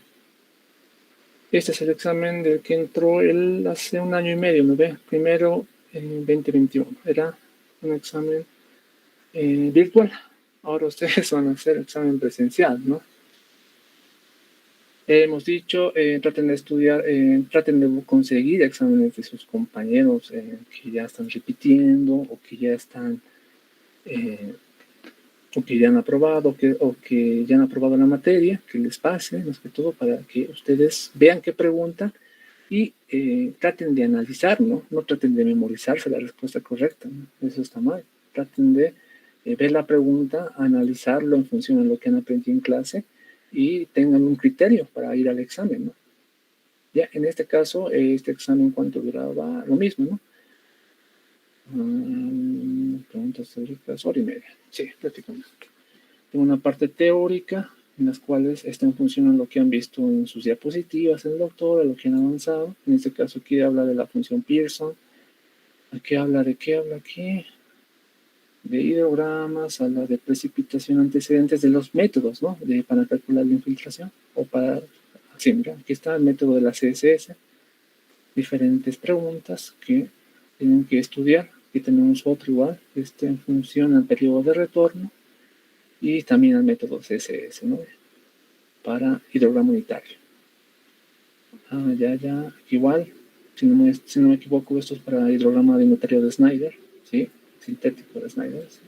Este es el examen del que entró él hace 1 año y medio, ¿me ve? Primero en 2021. Era un examen virtual. Ahora ustedes van a hacer examen presencial, ¿no? Hemos dicho, traten de estudiar, traten de conseguir exámenes de sus compañeros que ya están repitiendo o que ya están, o que ya han aprobado o que ya han aprobado la materia, que les pase, más que todo, para que ustedes vean qué preguntan y traten de analizar, ¿no? No traten de memorizarse la respuesta correcta, ¿no? Eso está mal. Traten de ver la pregunta, analizarlo en función de lo que han aprendido en clase y tengan un criterio para ir al examen, ¿no? Ya, en este caso, este examen, ¿cuánto duraba? Lo mismo, ¿no? Preguntas teóricas, 1 hora y media. Sí, prácticamente. Tengo una parte teórica en las cuales está en función de lo que han visto en sus diapositivas el doctor, de lo que han avanzado. En este caso aquí habla de la función Pearson. Aquí habla de qué habla aquí. De hidrogramas, habla de precipitación antecedentes, de los métodos, ¿no? Para calcular la infiltración. O para, así, mira, aquí está el método de la CSS. Diferentes preguntas que tienen que estudiar. Aquí tenemos otro igual, en función al periodo de retorno. Y también al método CSS, ¿no? Para hidrograma unitario. Ya. Igual, si no me equivoco, esto es para hidrograma de unitario de Snyder, ¿sí? Sintético de Snyder. ¿Sí?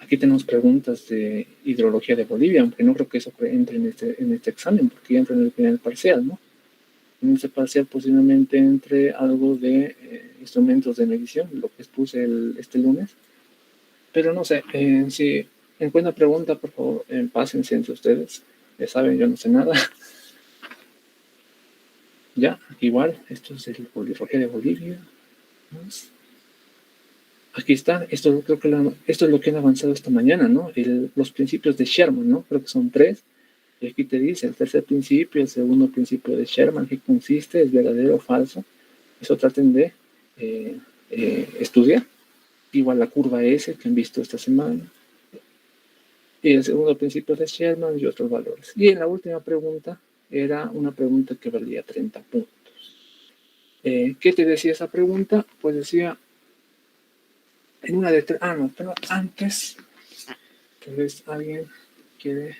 Aquí tenemos preguntas de hidrología de Bolivia, aunque no creo que eso entre en este examen, porque ya entra en el parcial, ¿no? En este parcial posiblemente entre algo de instrumentos de medición, lo que expuse este lunes. Pero no sé, si encuentran pregunta, por favor, pásense entre ustedes. Ya saben, yo no sé nada. Ya, igual, esto es el hidrología de Bolivia. Aquí está, esto es lo que han avanzado esta mañana, ¿no? Los principios de Sherman, ¿no? Creo que son 3. Y aquí te dice el tercer principio, el segundo principio de Sherman, ¿qué consiste? ¿Es verdadero o falso? Eso traten de estudiar. Igual la curva S que han visto esta semana. Y el segundo principio de Sherman y otros valores. Y en la última pregunta era una pregunta que valía 30 puntos. ¿Qué te decía esa pregunta? Pues decía, en una de tres, no, pero antes, tal vez alguien quiere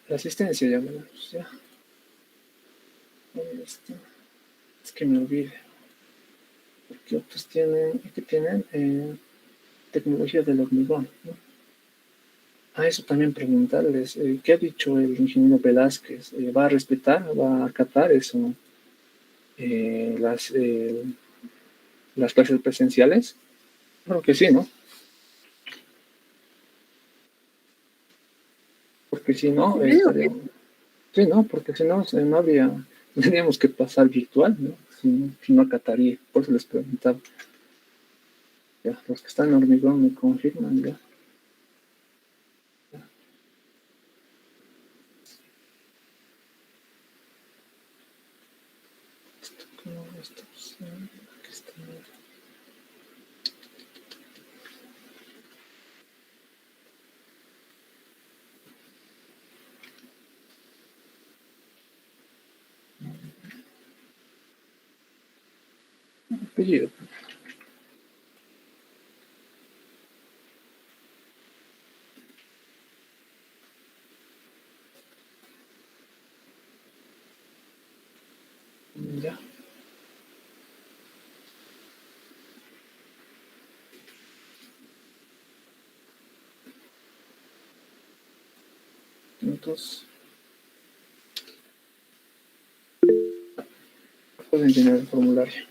la asistencia, ya veremos, ya. Es que me olvide. Porque otros tienen, ¿qué tienen? Tecnología del hormigón, ¿no? A eso también preguntarles, ¿qué ha dicho el ingeniero Velázquez? ¿Va a respetar, va a acatar eso? Las clases presenciales? Creo que sí, ¿no? Porque si no, estaría... Sí, ¿no? Porque si no, no habría... Tendríamos que pasar virtual, ¿no? Si no acataría. Por eso les preguntaba. Ya, los que están en hormigón me confirman, ya. Esto, sí, aquí está. Apellido. Ya. Entonces, pueden llenar el formulario.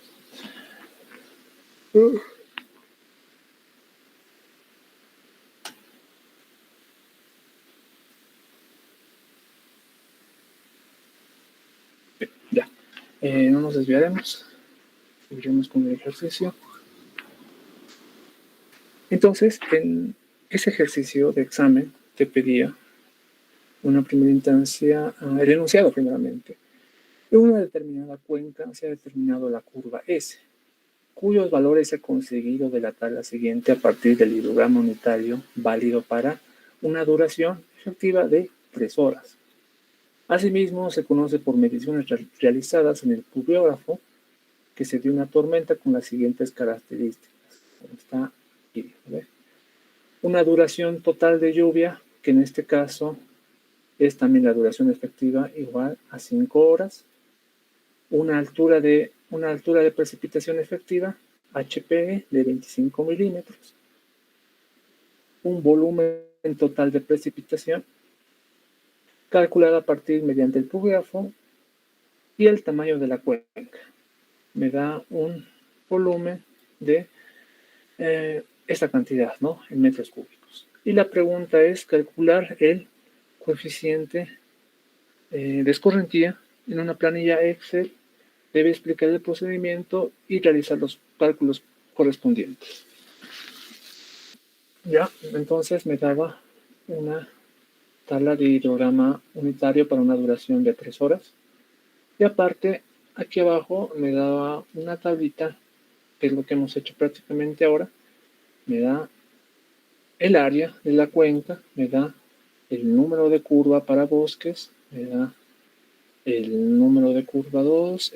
Ya. No nos desviaremos. Seguiremos con el ejercicio. Entonces, en ese ejercicio de examen te pedía una primera instancia, el enunciado primeramente. En una determinada cuenca se ha determinado la curva S, cuyos valores se ha conseguido de la tabla siguiente a partir del hidrograma unitario válido para una duración efectiva de 3 horas. Asimismo, se conoce por mediciones realizadas en el pluviógrafo que se dio una tormenta con las siguientes características. Está aquí, ¿ve? Una duración total de lluvia, que en este caso es también la duración efectiva igual a 5 horas. Una altura de precipitación efectiva, HPE, de 25 milímetros. Un volumen total de precipitación calculada a partir mediante el pluviógrafo y el tamaño de la cuenca. Me da un volumen de esta cantidad, ¿no? En metros cúbicos. Y la pregunta es calcular el coeficiente de escorrentía en una planilla Excel. Debe explicar el procedimiento y realizar los cálculos correspondientes. Ya, entonces me daba una tabla de hidrograma unitario para una duración de 3 horas. Y aparte, aquí abajo me daba una tablita, que es lo que hemos hecho prácticamente ahora. Me da el área de la cuenca, me da el número de curva para bosques, me da el número de curva 2,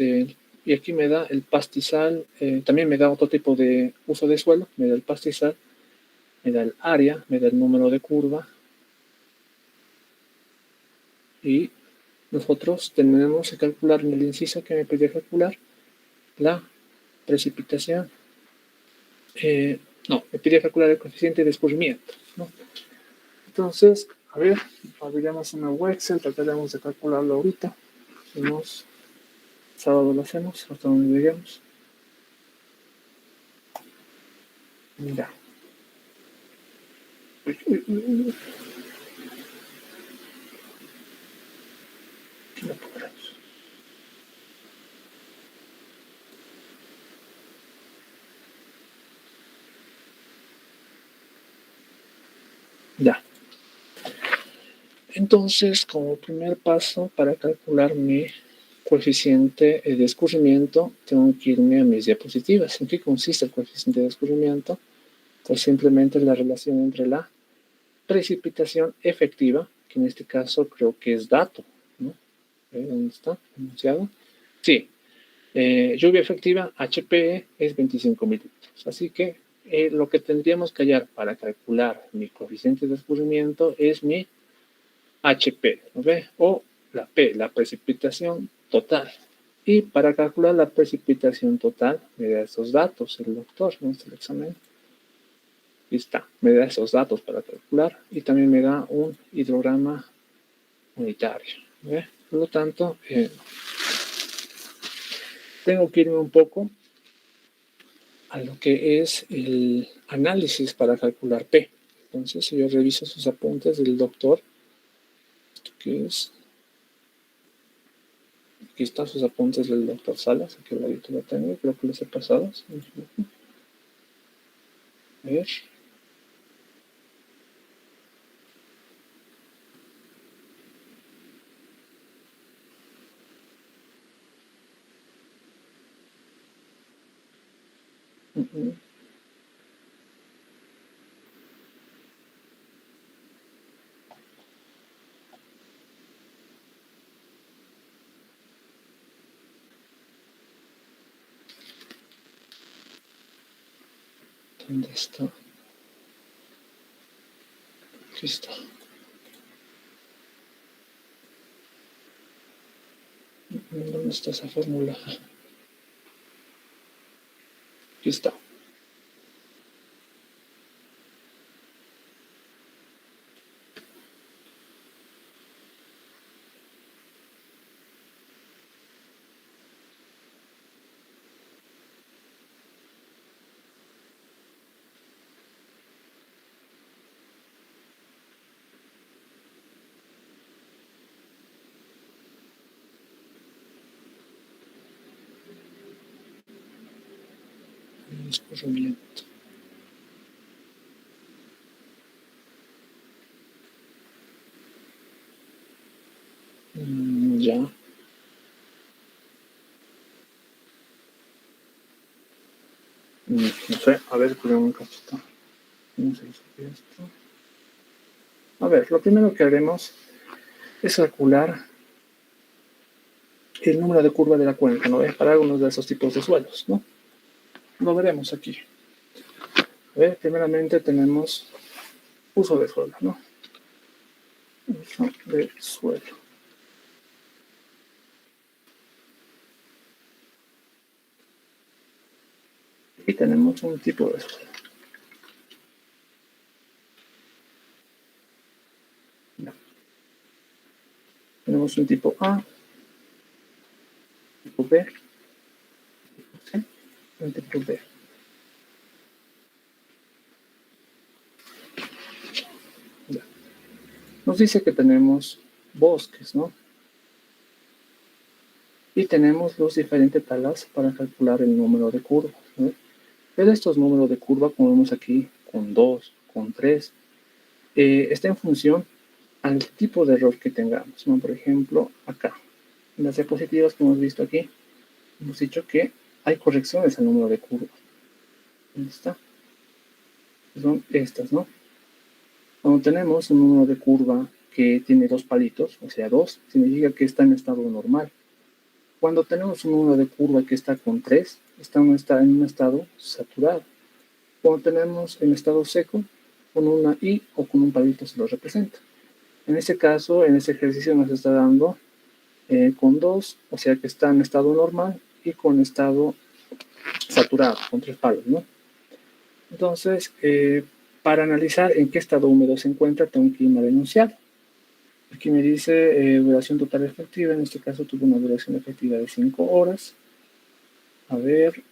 y aquí me da el pastizal, también me da otro tipo de uso de suelo, me da el pastizal, me da el área, me da el número de curva, y nosotros tenemos que calcular en el inciso que me pide calcular la precipitación, me pide calcular el coeficiente de escurrimiento, ¿no? Entonces, a ver, abriremos una Excel, trataremos de calcularlo ahorita. Sábado lo hacemos, hasta donde lleguemos. Mira. Ya. Entonces, como primer paso para calcular mi coeficiente de escurrimiento, tengo que irme a mis diapositivas. ¿En qué consiste el coeficiente de escurrimiento? Pues simplemente la relación entre la precipitación efectiva, que en este caso creo que es dato, ¿no? ¿Dónde está? ¿Anunciado? Sí. Lluvia efectiva, HPE, es 25 milímetros. Así que lo que tendríamos que hallar para calcular mi coeficiente de escurrimiento es mi HP, ¿no ve? O la P, la precipitación total. Y para calcular la precipitación total, me da esos datos el doctor en este examen. Aquí está, me da esos datos para calcular y también me da un hidrograma unitario. ¿Ve? Por lo tanto, tengo que irme un poco a lo que es el análisis para calcular P. Entonces, si yo reviso sus apuntes del doctor, ¿esto qué es? Aquí están sus apuntes del doctor Salas, aquí al ladito lo tengo, creo que les he pasado. A ver. ¿Dónde está? Aquí está. ¿Dónde está esa fórmula? Aquí está. Escurrimiento. Ya. No sé, a ver, ponemos un cachito. No sé si esto. A ver, lo primero que haremos es calcular el número de curva de la cuenca, ¿no? Para algunos de esos tipos de suelos, ¿no? Lo veremos aquí. A ver, primeramente tenemos uso de suelo, ¿no? Uso de suelo. Y tenemos un tipo de suelo. No. Tenemos un tipo A, tipo B, tipo C, y un tipo D. Ya. Nos dice que tenemos bosques, ¿no? Y tenemos los diferentes talas para calcular el número de curvas, ¿no? Pero estos números de curva, como vemos aquí, con 2, con 3, está en función al tipo de error que tengamos, ¿no? Por ejemplo, acá, en las diapositivas que hemos visto aquí, hemos dicho que hay correcciones al número de curva. ¿Dónde está? Son estas, ¿no? Cuando tenemos un número de curva que tiene 2 palitos, o sea, 2, significa que está en estado normal. Cuando tenemos un número de curva que está con 3, está en un estado saturado. Cuando tenemos en estado seco, con una I o con un palito se lo representa. En este caso, en este ejercicio nos está dando con 2, o sea que está en estado normal, y con estado saturado, con 3 palos, ¿no? Entonces, para analizar en qué estado húmedo se encuentra, tengo que irme al enunciado. Aquí me dice duración total efectiva, en este caso tuvo una duración efectiva de 5 horas. A ver,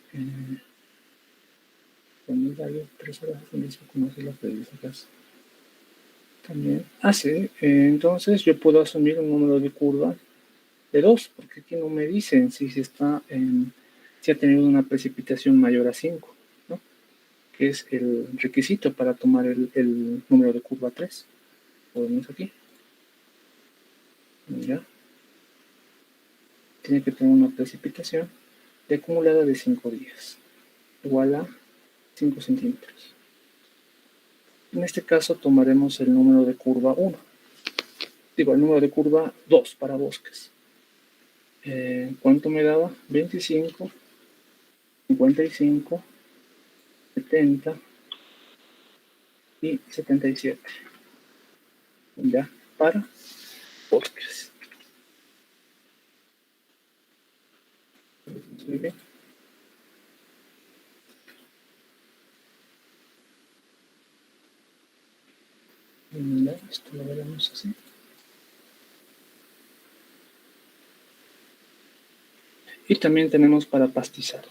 darle 3 horas de inicio, conocer las periodísticas. También, sí, entonces yo puedo asumir un número de curva de 2, porque aquí no me dicen si ha tenido una precipitación mayor a 5, ¿no? Que es el requisito para tomar el número de curva 3. Lo vemos aquí. Ya. Tiene que tener una precipitación de acumulada de 5 días, igual a 5 centímetros. En este caso tomaremos el número de curva 1. Digo, el número de curva 2 para bosques. ¿Cuánto me daba? 25, 55, 70 y 77. Ya, para bosques. ¿Sí? Bien. Ya, esto lo veremos así. Y también tenemos para pastizar.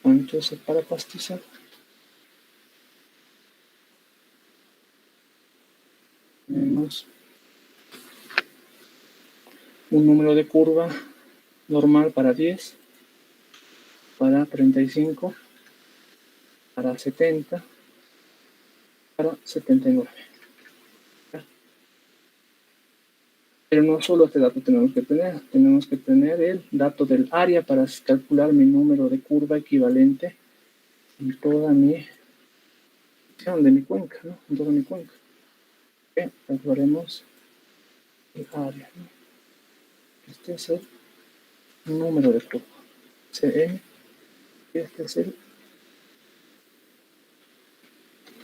Entonces, para pastizar, tenemos un número de curva normal para 10, para 35, para 70, para 79. Pero no solo este dato tenemos que tener el dato del área para calcular mi número de curva equivalente en toda mi de mi cuenca, ¿no? En toda mi cuenca. Okay. Calcularemos el área, ¿no? Este es el número de curva, Cm, y este es el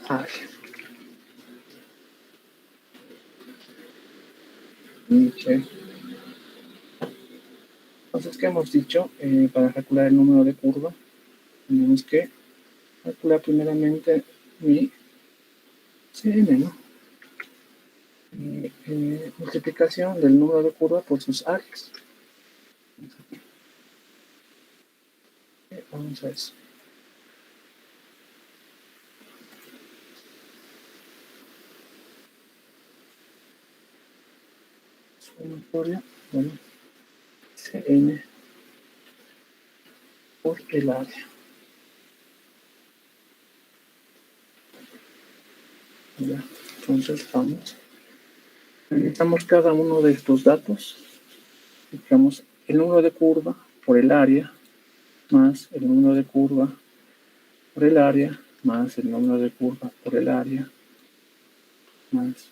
área. Okay. Entonces, ¿qué hemos dicho? Para calcular el número de curva, tenemos que calcular primeramente mi Cm, ¿no? Multiplicación del número de curva por sus áreas. Vamos a eso. Sumatoria, bueno, Cn por el área. Ya, entonces vamos. Necesitamos cada uno de estos datos. Digamos, el número de curva por el área, más el número de curva por el área, más el número de curva por el área, más...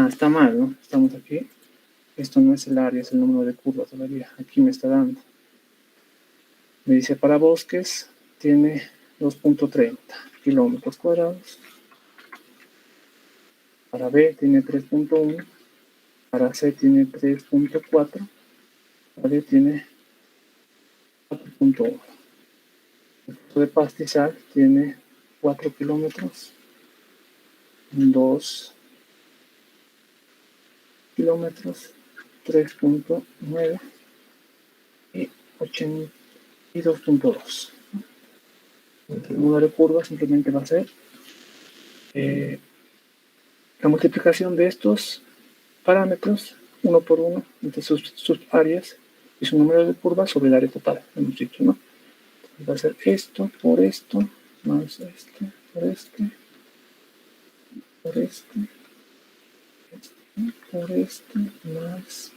está mal, ¿no? Estamos aquí. Esto no es el área, es el número de curva todavía. Aquí me está dando. Me dice para bosques, tiene 2.30 kilómetros cuadrados. Para B tiene 3.1. Para C tiene 3.4. Para D tiene 4.1. El curso de pastizal tiene 4 kilómetros, 2 kilómetros, 3.9 y 82.2. El número de curvas simplemente va a ser la multiplicación de estos parámetros uno por uno entre sus áreas y su número de curvas sobre el área total, hemos dicho, ¿no? Va a ser esto, más este, por este, por este, por este, más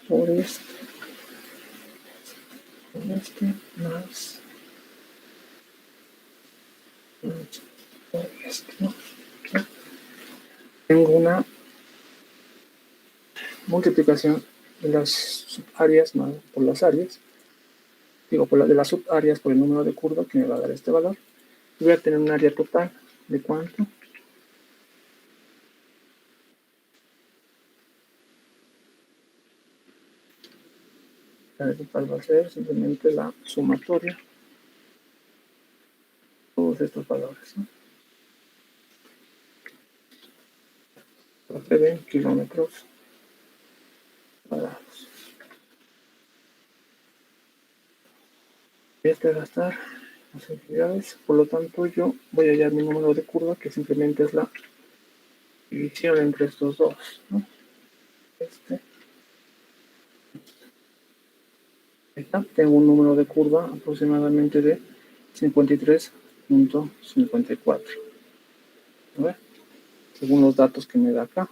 por este, por este, más por este, ¿no? Tengo una multiplicación de las subáreas más por las áreas, digo, por la de las subáreas por el número de curva que me va a dar este valor. Y voy a tener un área total de cuánto. La área total va a ser simplemente la sumatoria de todos estos valores, ¿no? Se ven kilómetros cuadrados. Voy a gastar las entidades, por lo tanto yo voy a hallar mi número de curva, que simplemente es la división entre estos dos, ¿no? Tengo un número de curva aproximadamente de 53.54, ¿no? Según los datos que me da acá.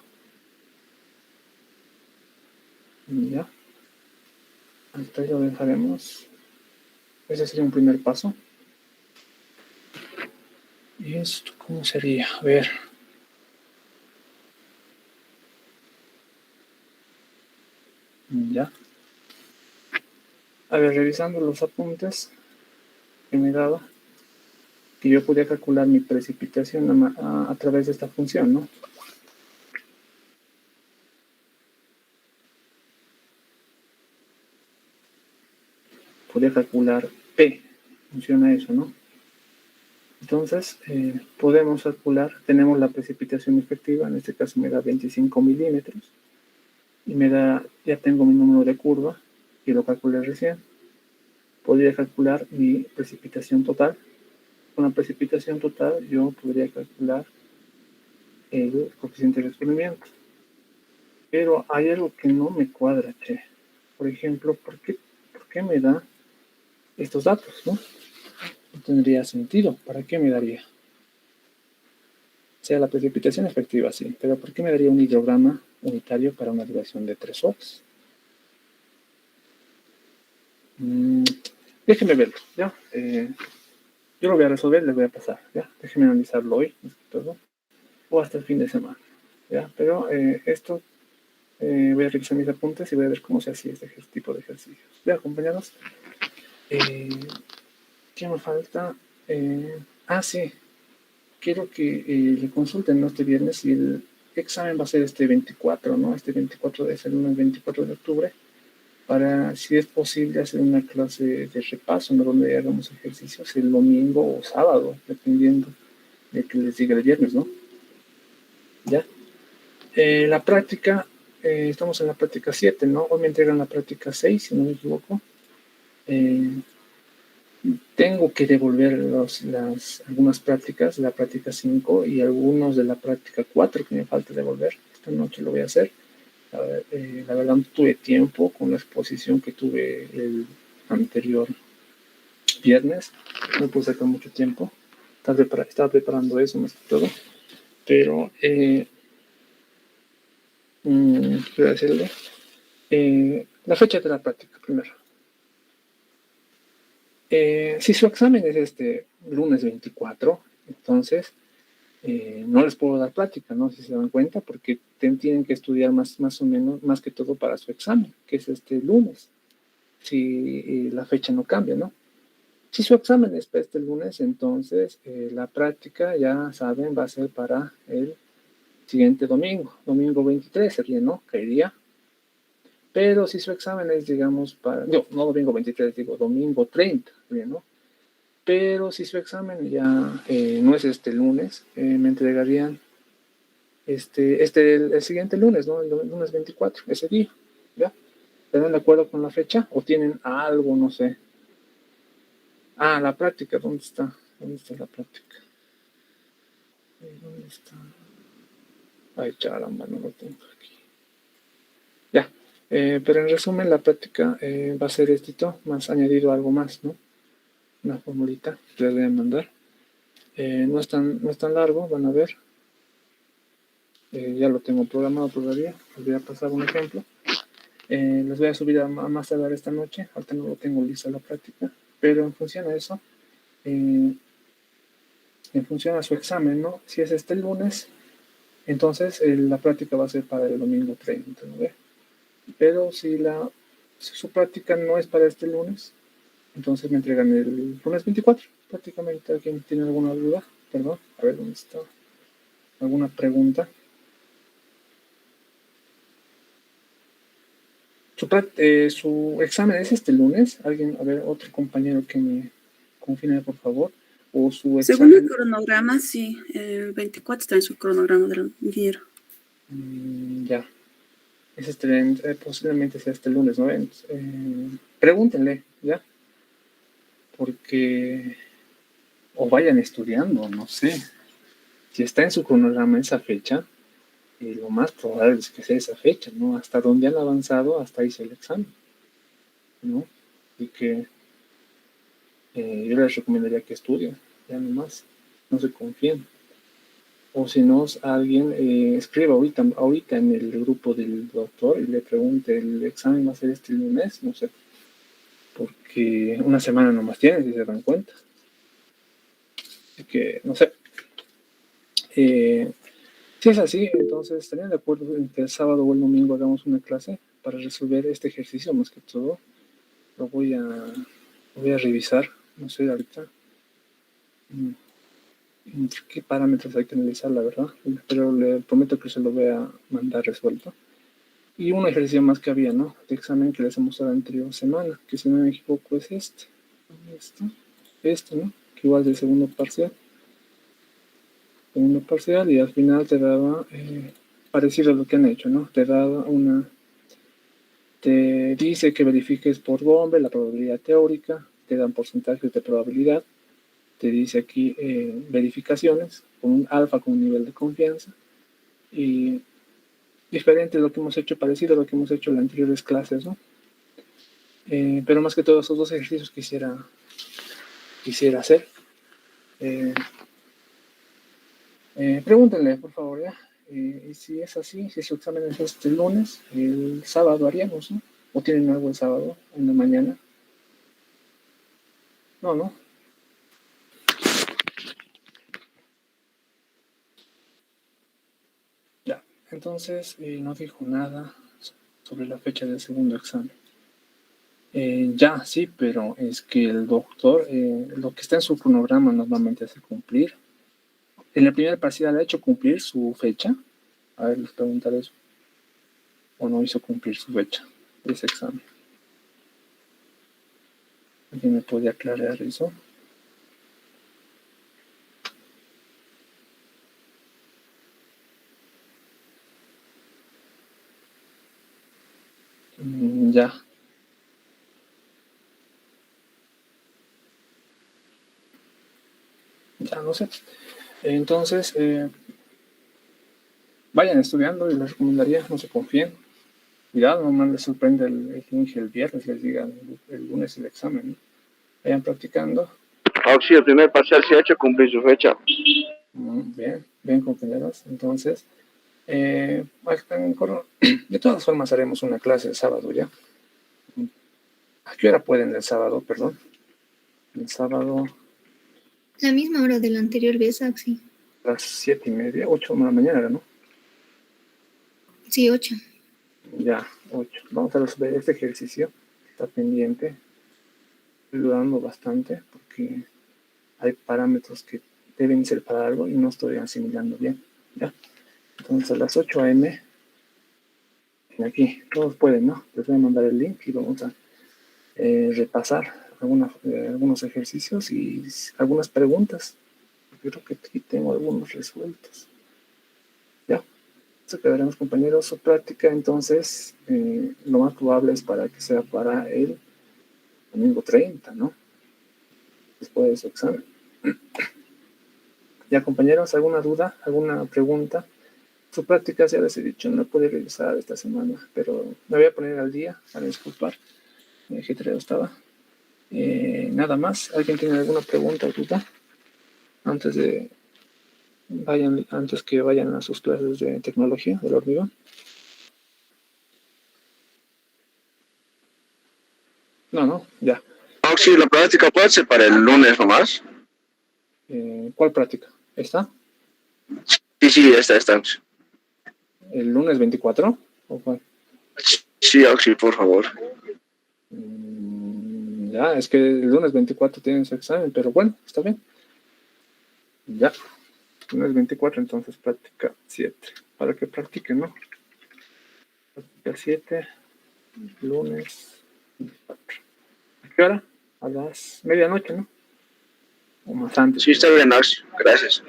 Y ya. Hasta ya lo dejaremos. Ese sería un primer paso. ¿Y esto cómo sería? A ver. Ya. A ver, revisando los apuntes que me daba, que yo podía calcular mi precipitación a través de esta función, ¿no? Podía calcular P, funciona eso, ¿no? Entonces, podemos calcular, tenemos la precipitación efectiva, en este caso me da 25 milímetros, y me da, ya tengo mi número de curva, que lo calculé recién. Podría calcular mi precipitación total. Con la precipitación total yo podría calcular el coeficiente de descubrimiento. Pero hay algo que no me cuadra, che. Por ejemplo, ¿por qué me da estos datos, no? No tendría sentido. ¿Para qué me daría? O sea, la precipitación efectiva, sí. Pero ¿por qué me daría un hidrograma unitario para una duración de 3 horas? Déjenme verlo, ¿ya? Yo lo voy a resolver, les voy a pasar, ¿ya? Déjenme analizarlo hoy, todo, o hasta el fin de semana, ¿ya? Pero esto, voy a revisar mis apuntes y voy a ver cómo se hacía este tipo de ejercicios. ¿Ya, compañeros? ¿Qué me falta? Sí. Quiero que le consulten, ¿no? Este viernes, si el examen va a ser este 24, ¿no? Este 24 de ser el 24 de octubre, para, si es posible, hacer una clase de repaso, ¿no? Donde hagamos ejercicios el domingo o sábado, dependiendo de que les diga el viernes, ¿no? ¿Ya? La práctica, estamos en la práctica 7, ¿no? Hoy me entregan la práctica 6, si no me equivoco. Tengo que devolver algunas prácticas, la práctica 5 y algunos de la práctica 4 que me falta devolver. Esta noche lo voy a hacer. La verdad no tuve tiempo con la exposición que tuve el anterior viernes. No pude sacar mucho tiempo. Estaba preparando eso más que todo. Pero, voy a decirle, la fecha de la práctica primero. Si su examen es este lunes 24, entonces no les puedo dar práctica, ¿no? Si se dan cuenta, porque tienen que estudiar más o menos, más que todo para su examen, que es este lunes, si la fecha no cambia, ¿no? Si su examen es para este lunes, entonces la práctica, ya saben, va a ser para el siguiente domingo 23 sería, ¿no? Caería. Pero si su examen es, digamos, no domingo 23, digo domingo 30, ¿bien, no? Pero si su examen ya no es este lunes, me entregarían el siguiente lunes, ¿no? El lunes 24, ese día, ¿ya? ¿Están de acuerdo con la fecha? ¿O tienen algo, no sé? La práctica, ¿dónde está? ¿Dónde está la práctica? ¿Dónde está? Ay, charamba, no lo tengo aquí. Ya, pero en resumen, la práctica va a ser más añadido algo más, ¿no? Una formulita que les voy a mandar. No es tan largo, van a ver. Ya lo tengo programado todavía. Les voy a pasar un ejemplo. Les voy a subir a más tardar esta noche. Ahorita no lo tengo listo la práctica. Pero en función a eso, en función a su examen, ¿no? Si es este lunes, entonces la práctica va a ser para el domingo 30, ¿no? Pero si su práctica no es para este lunes, entonces me entregan el lunes 24, prácticamente. ¿Alguien tiene alguna duda? Perdón, a ver dónde está. ¿Alguna pregunta? Su examen es este lunes. ¿Alguien, a ver, otro compañero que me confirme, por favor? O su examen. Según el cronograma, sí, el 24 está en su cronograma del ingeniero. Ya. Es posiblemente sea este lunes, ¿no? Pregúntenle, ¿ya? Porque, o vayan estudiando, no sé. Si está en su cronograma esa fecha, lo más probable es que sea esa fecha, ¿no? Hasta donde han avanzado, hasta hice el examen, ¿no? Y que yo les recomendaría que estudien, ya nomás, no se confíen. O si no, alguien escriba ahorita en el grupo del doctor y le pregunte, ¿el examen va a ser este lunes? No sé, porque una semana nomás tienen, si se dan cuenta. Así que, no sé. Si es así, entonces estarían de acuerdo en que el sábado o el domingo hagamos una clase para resolver este ejercicio más que todo. lo voy a revisar, no sé ahorita qué parámetros hay que analizar, la verdad, pero le prometo que se lo voy a mandar resuelto. Y un ejercicio más que había, ¿no? De examen que les hemos dado la anterior semana, que si no me equivoco es este, ¿no? Que igual es el segundo parcial, y al final te daba parecido a lo que han hecho, ¿no? Te dice que verifiques por Gombe la probabilidad teórica, te dan porcentajes de probabilidad, te dice aquí verificaciones con un alfa con un nivel de confianza, y diferente de lo que hemos hecho, parecido a lo que hemos hecho en las anteriores clases, ¿no? Pero más que todo esos dos ejercicios quisiera hacer. Pregúntenle, por favor, ¿ya? Y si es así, si su examen es este lunes, el sábado haríamos, ¿no? ¿O tienen algo el sábado, en la mañana? No. Ya, entonces no dijo nada sobre la fecha del segundo examen. Ya, sí, pero es que el doctor, lo que está en su cronograma normalmente hace cumplir. En el primer parcial ha hecho cumplir su fecha. A ver, les preguntaré eso. ¿O no hizo cumplir su fecha de ese examen? ¿Alguien me puede aclarar eso? Ya. Ya, no sé. Entonces, vayan estudiando y les recomendaría, no se confíen. Cuidado, nomás les sorprende el viernes, les digan el lunes el examen, ¿no? Vayan practicando. Sí, el primer parcial se ha hecho cumplir su fecha. Bien, compañeros. Entonces, de todas formas haremos una clase el sábado, ¿ya? ¿A qué hora pueden el sábado, perdón? El sábado... La misma hora de la anterior vez, Axi. Las 7:30, 8 de la mañana, ¿no? Sí, 8. Ya, 8. Vamos a resolver este ejercicio. Está pendiente. Estoy dudando bastante porque hay parámetros que deben ser para algo y no estoy asimilando bien, ¿ya? Entonces a las 8 a.m. aquí, todos pueden, ¿no? Les voy a mandar el link y vamos a repasar algunos ejercicios y algunas preguntas. Yo creo que aquí tengo algunos resueltos. Ya, eso quedaremos, compañeros. Su práctica, entonces, lo más probable es para que sea para el domingo 30, ¿no? Después de su examen. Ya, compañeros, ¿alguna duda? ¿Alguna pregunta? Su práctica, ya les he dicho, no puede revisar esta semana, pero me voy a poner al día, a disculpar. Qué tarea estaba. Nada más. ¿Alguien tiene alguna pregunta o duda? Antes que vayan a sus clases de tecnología del hormigón. No, ya. Sí, la práctica puede ser para el lunes nomás. ¿Cuál práctica? ¿Esta? Sí, esta. ¿El lunes 24? ¿O cuál? Sí, por favor. Ya, es que el lunes 24 tienen su examen, pero bueno, está bien. Ya. Lunes 24, entonces práctica 7. Para que practiquen, ¿no? Práctica 7, lunes 24. ¿A qué hora? A las medianoche, ¿no? O más antes. Sí, está bien, Axi. Gracias.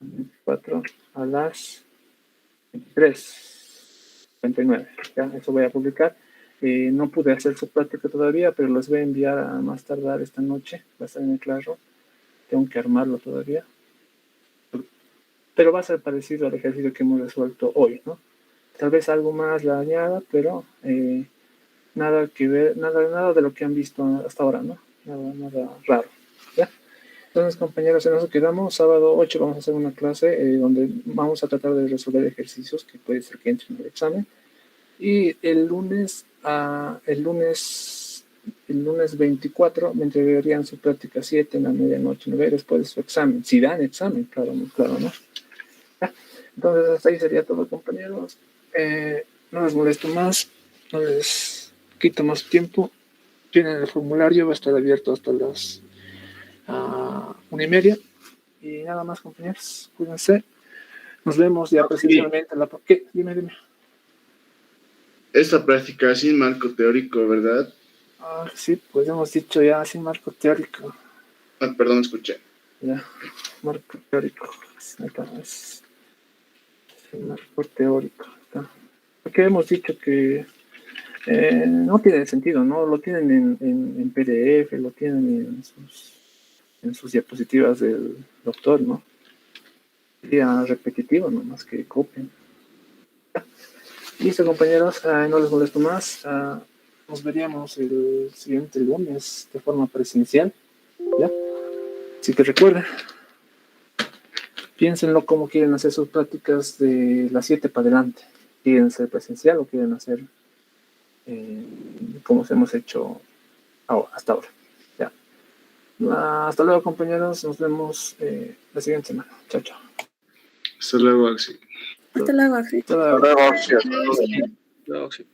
24 a las 23:59. Ya, eso voy a publicar. No pude hacer su práctica todavía, pero los voy a enviar a más tardar esta noche. Va a estar en el Classroom. Tengo que armarlo todavía. Pero va a ser parecido al ejercicio que hemos resuelto hoy, ¿no? Tal vez algo más la añada, pero nada que ver, nada de lo que han visto hasta ahora, ¿no? Nada raro, ¿ya? Entonces, compañeros, en eso quedamos. Sábado 8 vamos a hacer una clase donde vamos a tratar de resolver ejercicios que puede ser que entren en el examen. Y el lunes 24 me entregarían su práctica 7 en la medianoche, 9 después de su examen. Si dan examen, claro, ¿no? ¿Ya? Entonces, hasta ahí sería todo, compañeros. No les molesto más, no les poquito más tiempo. Tienen el formulario, va a estar abierto hasta las 1:30. Y nada más, compañeros, cuídense. Nos vemos ya presencialmente en la... ¿Qué? Dime. Esta práctica sin marco teórico, ¿verdad? Sí, pues hemos dicho ya sin marco teórico. Perdón, escuché. Ya, marco teórico. Acá es sin marco teórico. Acá. Porque hemos dicho que no tiene sentido, ¿no? Lo tienen en PDF, lo tienen en sus diapositivas del doctor, ¿no? Sería repetitivo, no más que copien. Listo, compañeros, no les molesto más. Nos veríamos el siguiente lunes de forma presencial, ¿ya? Así que recuerden, piénsenlo cómo quieren hacer sus prácticas de las 7 para adelante. ¿Quieren ser presencial o quieren hacer como hemos hecho hasta ahora? ¿Ya? Hasta luego, compañeros. Nos vemos la siguiente semana. Chao, chao. Hasta luego, Axi. Hasta luego, Axi. Hasta luego. Hasta luego, Axi. Hasta luego, señor. Chao, sí.